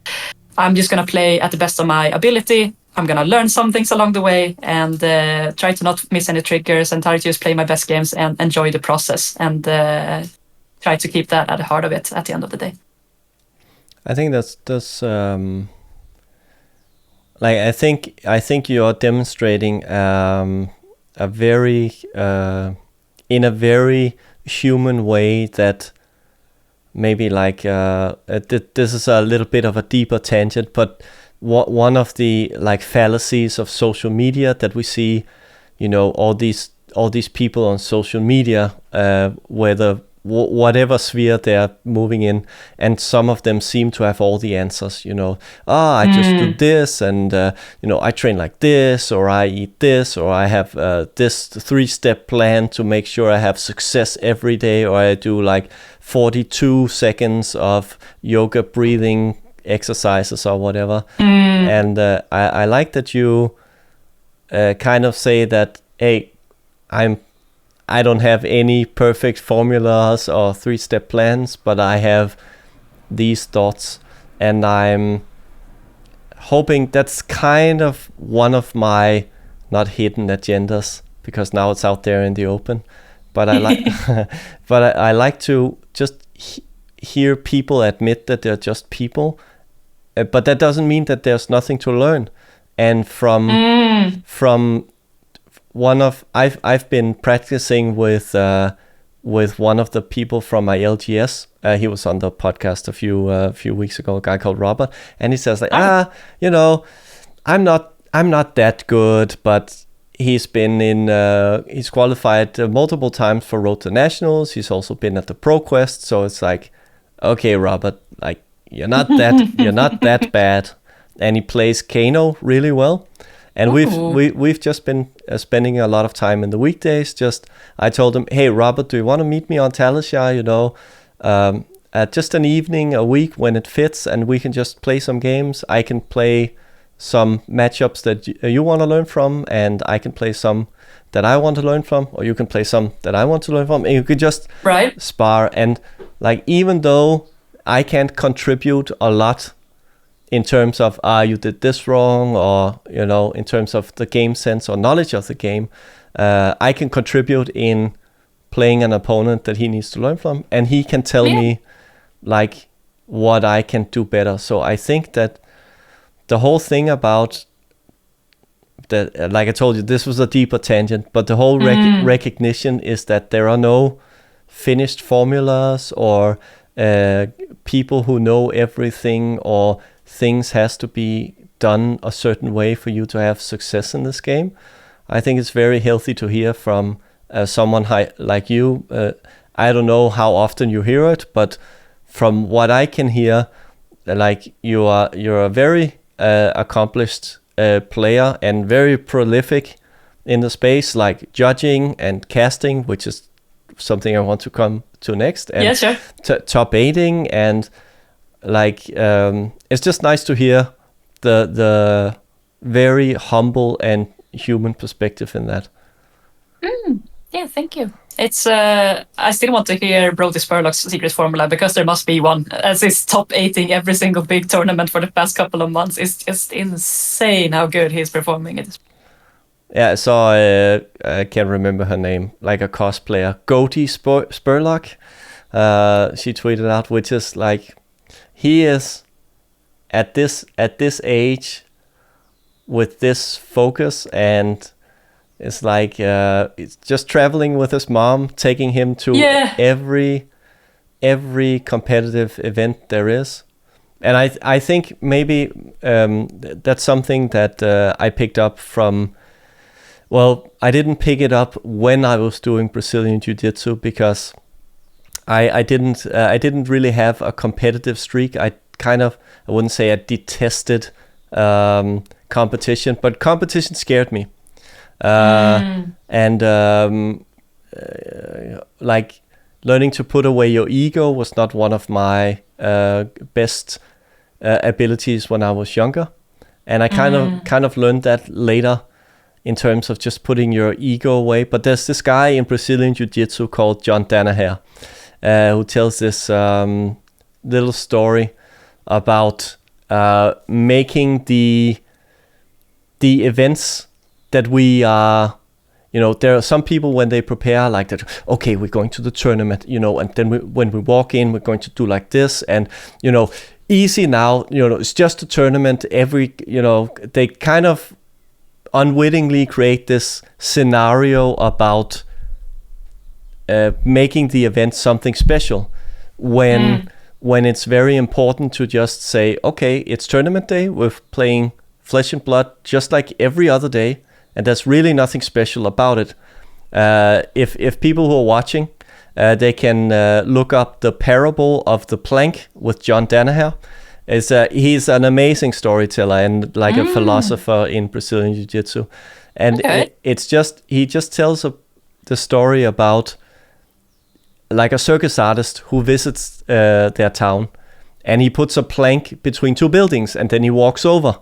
I'm just going to play at the best of my ability. I'm going to learn some things along the way, and try to not miss any triggers, and try to just play my best games and enjoy the process, and try to keep that at the heart of it at the end of the day. I think that's like I think you are demonstrating a very in a very human way that maybe like this is a little bit of a deeper tangent, but one of the like fallacies of social media that we see, you know, all these people on social media, whether whatever sphere they're moving in, and some of them seem to have all the answers, you know. I just do this, and you know, I train like this, or I eat this, or I have this 3-step plan to make sure I have success every day, or I do like 42 seconds of yoga breathing exercises or whatever. And I like that you kind of say that, hey, I don't have any perfect formulas or 3-step plans, but I have these thoughts. and I'm hoping that's kind of one of my not hidden agendas, because now it's out there in the open. But I like, but I like to just hear people admit that they're just people, but that doesn't mean that there's nothing to learn. And from one of I've been practicing with one of the people from my LGS. He was on the podcast a few weeks ago, a guy called Robert, and he says like, I'm not that good, but he's been he's qualified multiple times for Road to Nationals. He's also been at the ProQuest, so it's like, okay, Robert, like you're not that bad. And he plays Kano really well. And we've just been spending a lot of time in the weekdays. I told him, hey Robert, do you want to meet me on Talishar? Just an evening a week when it fits, and we can just play some games. I can play some matchups that you want to learn from, and I can play some that I want to learn from, or you can play some that I want to learn from, and you could just spar. And like, even though I can't contribute a lot in terms of you did this wrong, or in terms of the game sense or knowledge of the game, I can contribute in playing an opponent that he needs to learn from, and he can tell me like what I can do better. So I think that the whole thing about that, like I told you, this was a deeper tangent, but the whole recognition is that there are no finished formulas or people who know everything, or things has to be done a certain way for you to have success in this game. I think it's very healthy to hear from someone like you. I don't know how often you hear it, but from what I can hear, like you're a very accomplished player and very prolific in the space, like judging and casting, which is something I want to come to next, and top 8ing, and like it's just nice to hear the very humble and human perspective in that. Yeah, thank you. It's I still want to hear Brody Spurlock's secret formula, because there must be one, as he's top 8ing every single big tournament for the past couple of months. It's just insane how good he's performing at this. Yeah, I saw I can't remember her name, like a cosplayer, Goatee Spurlock. She tweeted out, which is like, he is at this age with this focus, and it's like it's just traveling with his mom, taking him to every competitive event there is. And I think maybe that's something that I picked up from. Well, I didn't pick it up when I was doing Brazilian Jiu-Jitsu, because I didn't really have a competitive streak. I wouldn't say I detested competition, but competition scared me. And like learning to put away your ego was not one of my best abilities when I was younger. And I kind of learned that later, in terms of just putting your ego away. But there's this guy in Brazilian Jiu-Jitsu called John Danaher, who tells this little story about making the events that we are, there are some people when they prepare like that, okay, we're going to the tournament, and then when we walk in, we're going to do like this, and, easy now, it's just a tournament. They kind of unwittingly create this scenario about making the event something special, when it's very important to just say, okay, it's tournament day, we're playing Flesh and Blood just like every other day, and there's really nothing special about it. If people who are watching, they can look up the Parable of the Plank with John Danaher. He's an amazing storyteller and like a philosopher in Brazilian Jiu-Jitsu. And he just tells the story about like a circus artist who visits their town, and he puts a plank between two buildings, and then he walks over.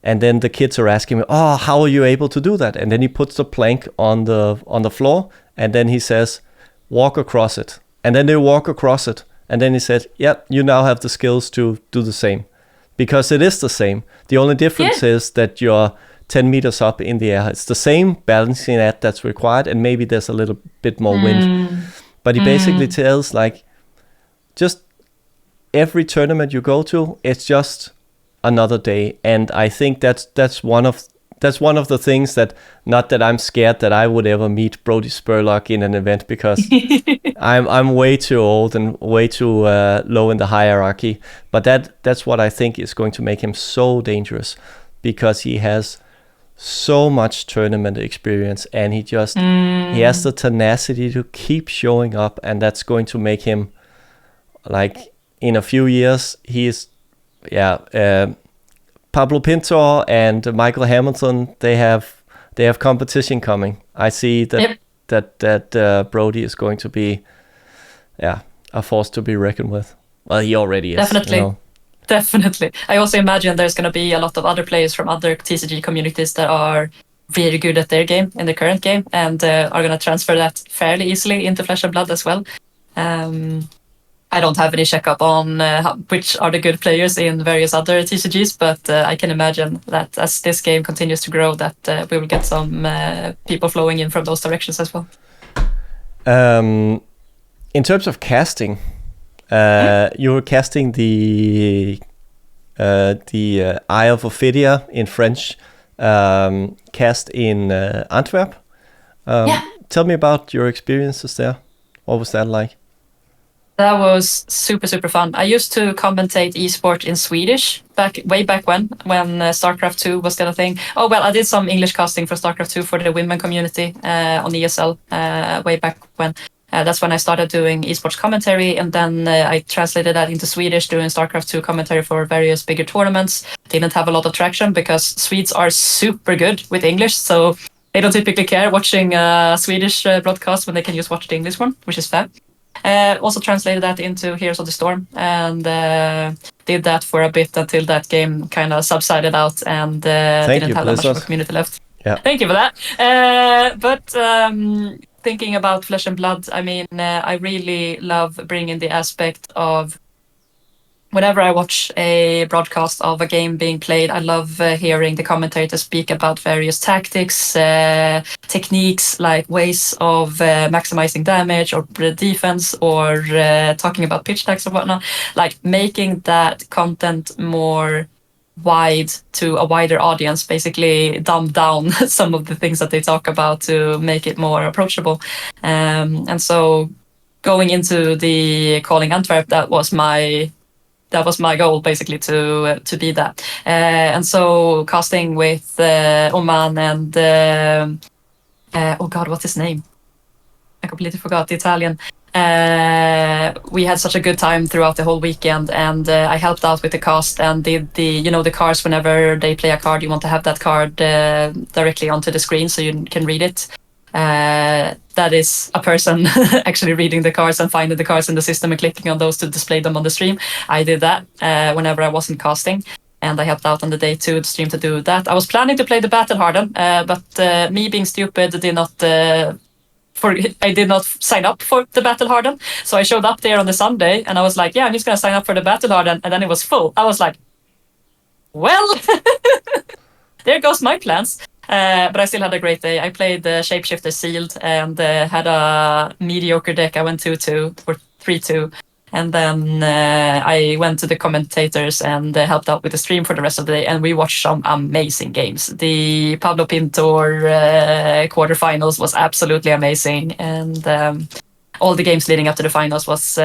And then the kids are asking me, oh, how are you able to do that? And then he puts the plank on the floor, and then he says, walk across it. And then they walk across it. And then he said, yeah, you now have the skills to do the same. Because it is the same. The only difference is that you're 10 meters up in the air. It's the same balancing act that's required, and maybe there's a little bit more wind. But he basically tells, like, just every tournament you go to, it's just another day. And I think that's one of the things that, not that I'm scared that I would ever meet Brody Spurlock in an event, because I'm way too old and way too low in the hierarchy. But that's what I think is going to make him so dangerous, because he has so much tournament experience, and he has the tenacity to keep showing up, and that's going to make him, like, in a few years, Pablo Pintor and Michael Hamilton, they have competition coming. I see that Brody is going to be a force to be reckoned with. Well, he already is. Definitely. You know? Definitely. I also imagine there's going to be a lot of other players from other TCG communities that are very good at their game in the current game, and are going to transfer that fairly easily into Flesh and Blood as well. I don't have any checkup on which are the good players in various other TCGs, but I can imagine that as this game continues to grow, that we will get some people flowing in from those directions as well. In terms of casting, you were casting the Eye of Ophidia in French, cast in Antwerp. Tell me about your experiences there. What was that like? That was super, super fun. I used to commentate esport in Swedish way back when StarCraft 2 was still a thing. Oh, well, I did some English casting for StarCraft 2 for the women community on ESL way back when. That's when I started doing esports commentary, and then I translated that into Swedish, doing StarCraft 2 commentary for various bigger tournaments. Didn't have a lot of traction because Swedes are super good with English, so they don't typically care watching a Swedish broadcast when they can just watch the English one, which is fair. Also translated that into Heroes of the Storm, and did that for a bit until that game kind of subsided out, and didn't have that much of a community left. Yeah. Thank you for that. But thinking about Flesh and Blood, I mean, I really love bringing the aspect of, whenever I watch a broadcast of a game being played, I love hearing the commentators speak about various tactics, techniques, like ways of maximizing damage or defense, or talking about pitch attacks or whatnot, like making that content more wide to a wider audience, basically dumb down some of the things that they talk about to make it more approachable. And so going into the Calling Antwerp, that was my goal, basically, to be that. And so casting with Oman and oh god, what's his name? I completely forgot, the Italian. We had such a good time throughout the whole weekend, and I helped out with the cast and did the cards. Whenever they play a card, you want to have that card directly onto the screen so you can read it. That is a person actually reading the cards and finding the cards in the system and clicking on those to display them on the stream. I did that whenever I wasn't casting, and I helped out on the day 2 stream to do that. I was planning to play the Battle Harden, but me being stupid I did not sign up for the Battle Harden. So I showed up there on the Sunday and I was like, I'm just going to sign up for the Battle Harden. And then it was full. I was like, well, there goes my plans. But I still had a great day. I played the Shapeshifter Sealed and had a mediocre deck. I went 2-2 or 3-2. And then I went to the commentators and helped out with the stream for the rest of the day. And we watched some amazing games. The Pablo Pintor quarterfinals was absolutely amazing. And all the games leading up to the finals was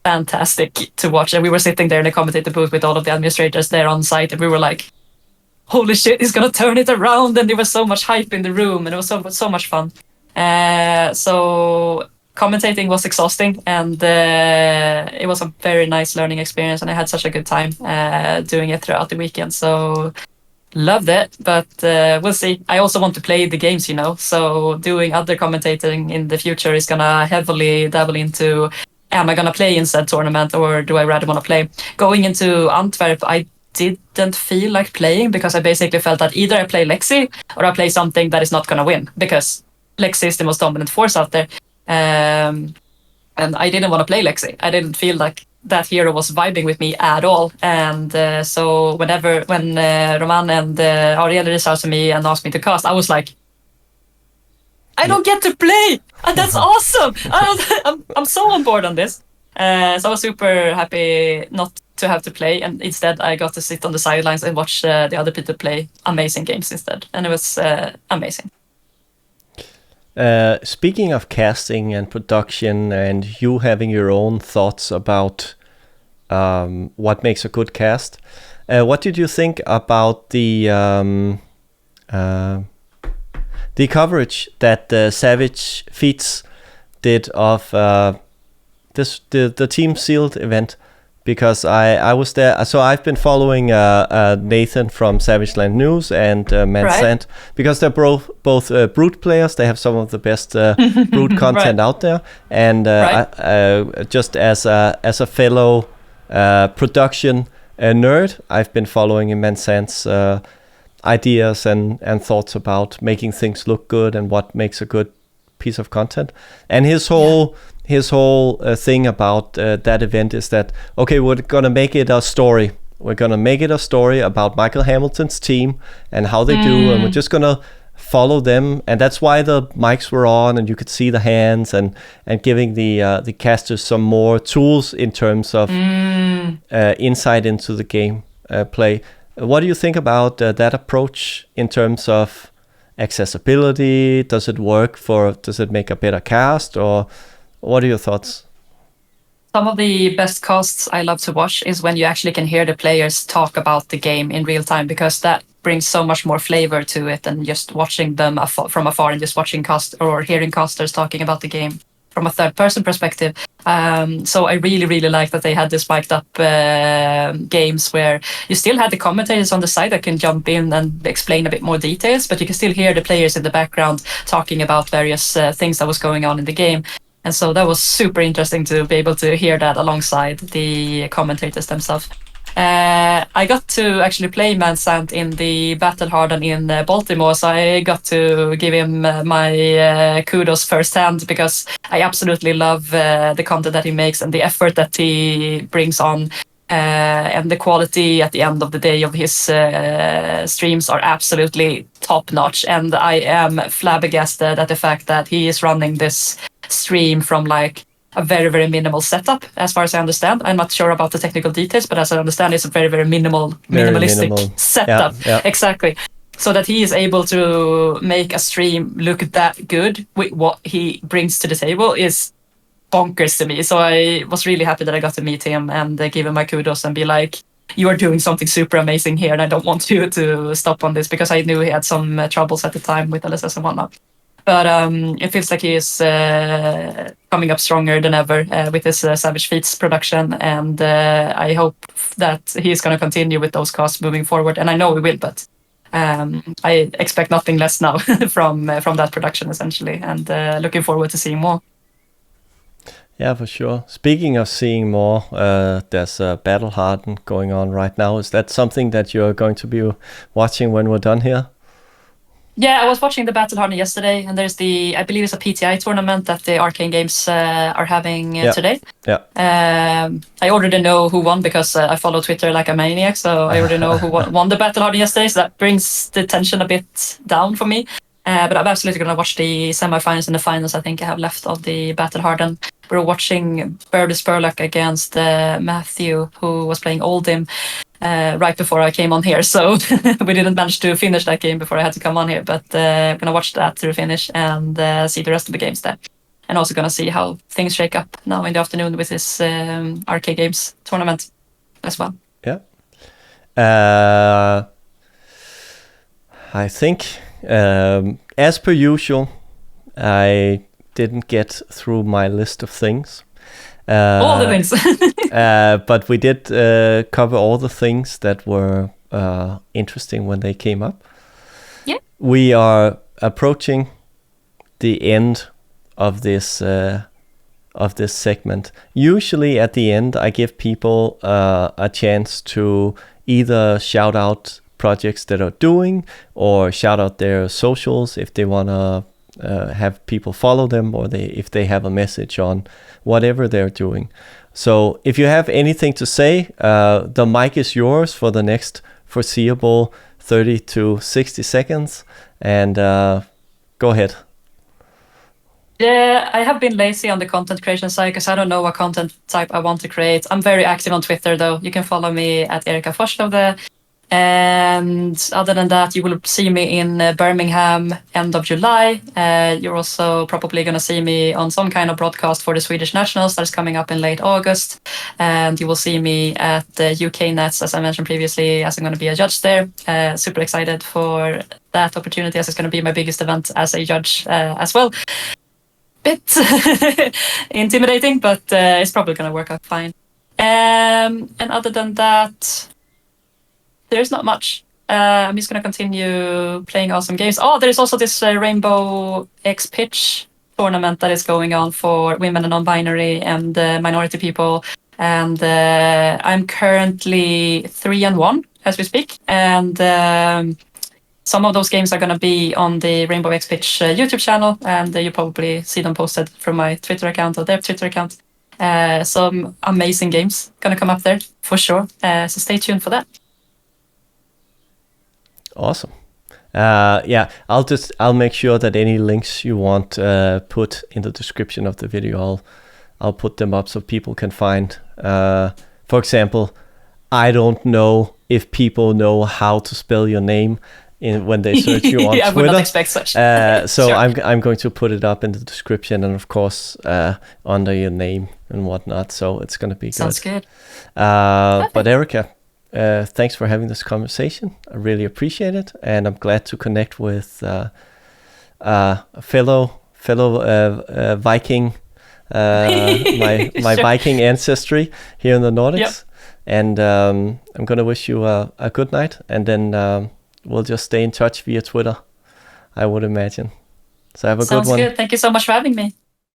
fantastic to watch. And we were sitting there in the commentator booth with all of the administrators there on site. And we were like, holy shit, he's going to turn it around. And there was so much hype in the room. And it was so much fun. So commentating was exhausting, and it was a very nice learning experience, and I had such a good time doing it throughout the weekend. So loved it, but we'll see. I also want to play the games, so doing other commentating in the future is gonna heavily dabble into, am I gonna play in said tournament, or do I rather want to play? Going into Antwerp, I didn't feel like playing, because I basically felt that either I play Lexi or I play something that is not gonna win, because Lexi is the most dominant force out there. and I didn't want to play Lexi. I didn't feel like that hero was vibing with me at all. And so when Roman and Ariel reached out to me and asked me to cast, I was like, I don't get to play, and that's awesome. I'm so on board on this. So I was super happy not to have to play, and instead I got to sit on the sidelines and watch the other people play amazing games instead, and it was amazing. Speaking of casting and production, and you having your own thoughts about what makes a good cast, what did you think about the coverage that Savage Feats did of the Team Sealed event? Because I was there, so I've been following Nathan from Savage Land News and Mansant, because they're both Brute players. They have some of the best Brute content out there, and I, just as a fellow production nerd, I've been following Mansant's ideas and thoughts about making things look good and what makes a good piece of content. And his whole thing about that event is that, okay, we're gonna make it a story. We're gonna make it a story about Michael Hamilton's team and how they do, and we're just gonna follow them. And that's why the mics were on, and you could see the hands, and giving the casters some more tools in terms of insight into the game play. What do you think about that approach in terms of accessibility? Does it work does it make a better cast, or what are your thoughts? Some of the best casts I love to watch is when you actually can hear the players talk about the game in real time, because that brings so much more flavor to it than just watching them from afar and just watching hearing casters talking about the game from a third person perspective. So I really, really like that they had this spiked up games where you still had the commentators on the side that can jump in and explain a bit more details, but you can still hear the players in the background talking about various things that was going on in the game. And so that was super interesting to be able to hear that alongside the commentators themselves. I got to actually play Mansant in the Battle Harden in Baltimore, so I got to give him my kudos firsthand, because I absolutely love the content that he makes and the effort that he brings on, and the quality at the end of the day of his streams are absolutely top notch. And I am flabbergasted at the fact that he is running this stream from like a very, very minimal setup, as far as I understand. I'm not sure about the technical details, but as I understand, it's a very, very minimalistic setup. Yeah. Exactly. So that he is able to make a stream look that good with what he brings to the table is bonkers to me. So I was really happy that I got to meet him and give him my kudos and be like, you are doing something super amazing here, and I don't want you to stop on this, because I knew he had some troubles at the time with LSS and whatnot. But it feels like he is coming up stronger than ever with his Savage Feats production, and I hope that he is going to continue with those casts moving forward. And I know he will, but I expect nothing less now from that production, essentially, and looking forward to seeing more. Yeah, for sure. Speaking of seeing more, there's a Battle Harden going on right now. Is that something that you're going to be watching when we're done here? Yeah, I was watching the Battle Harden yesterday, and there's I believe it's a PTI tournament that the Arcane Games are having today. Yeah. I already know who won, because I follow Twitter like a maniac, so I already know who won the Battle Harden yesterday, so that brings the tension a bit down for me. But I'm absolutely going to watch the semifinals and the finals I think I have left of the Battle Harden. We're watching Birdie Spurlock against Matthew, who was playing Oldhim right before I came on here. So we didn't manage to finish that game before I had to come on here. But I'm going to watch that to finish and see the rest of the games there. And also going to see how things shake up now in the afternoon with this Arcade Games tournament as well. Yeah. I think, as per usual, I didn't get through my list of things. All the things. But we did cover all the things that were interesting when they came up. Yeah. We are approaching the end of this segment. Usually at the end, I give people a chance to either shout out projects that are doing, or shout out their socials if they want to have people follow them, or if they have a message on whatever they're doing. So if you have anything to say, the mic is yours for the next foreseeable 30 to 60 seconds, and go ahead. Yeah, I have been lazy on the content creation side because I don't know what content type I want to create. I'm very active on Twitter, though. You can follow me at Erika Forslöf there. And other than that, you will see me in Birmingham end of July. You're also probably going to see me on some kind of broadcast for the Swedish Nationals that's coming up in late August. And you will see me at the UK Nets, as I mentioned previously, as I'm going to be a judge there. Super excited for that opportunity, as it's going to be my biggest event as a judge as well. Bit intimidating, but it's probably going to work out fine. And other than that, there's not much. I'm just going to continue playing awesome games. Oh, there's also this Rainbow X Pitch tournament that is going on for women and non-binary and minority people. And I'm currently 3-1 as we speak. And some of those games are going to be on the Rainbow X Pitch YouTube channel, and you probably see them posted from my Twitter account or their Twitter account. Some amazing games going to come up there for sure. So stay tuned for that. Awesome. Yeah, I'll make sure that any links you want put in the description of the video, I'll put them up so people can find. For example, I don't know if people know how to spell your name when they search you on Twitter. I would not expect such. So Sure. I'm going to put it up in the description, and of course under your name and whatnot. So it's going to be Sounds good. But Erika, thanks for having this conversation. I really appreciate it, and I'm glad to connect with a fellow Viking, my Sure. Viking ancestry here in the Nordics. Yep. And I'm going to wish you a good night, and then we'll just stay in touch via Twitter, I would imagine. So have a Sounds good one. good. Thank you so much for having me.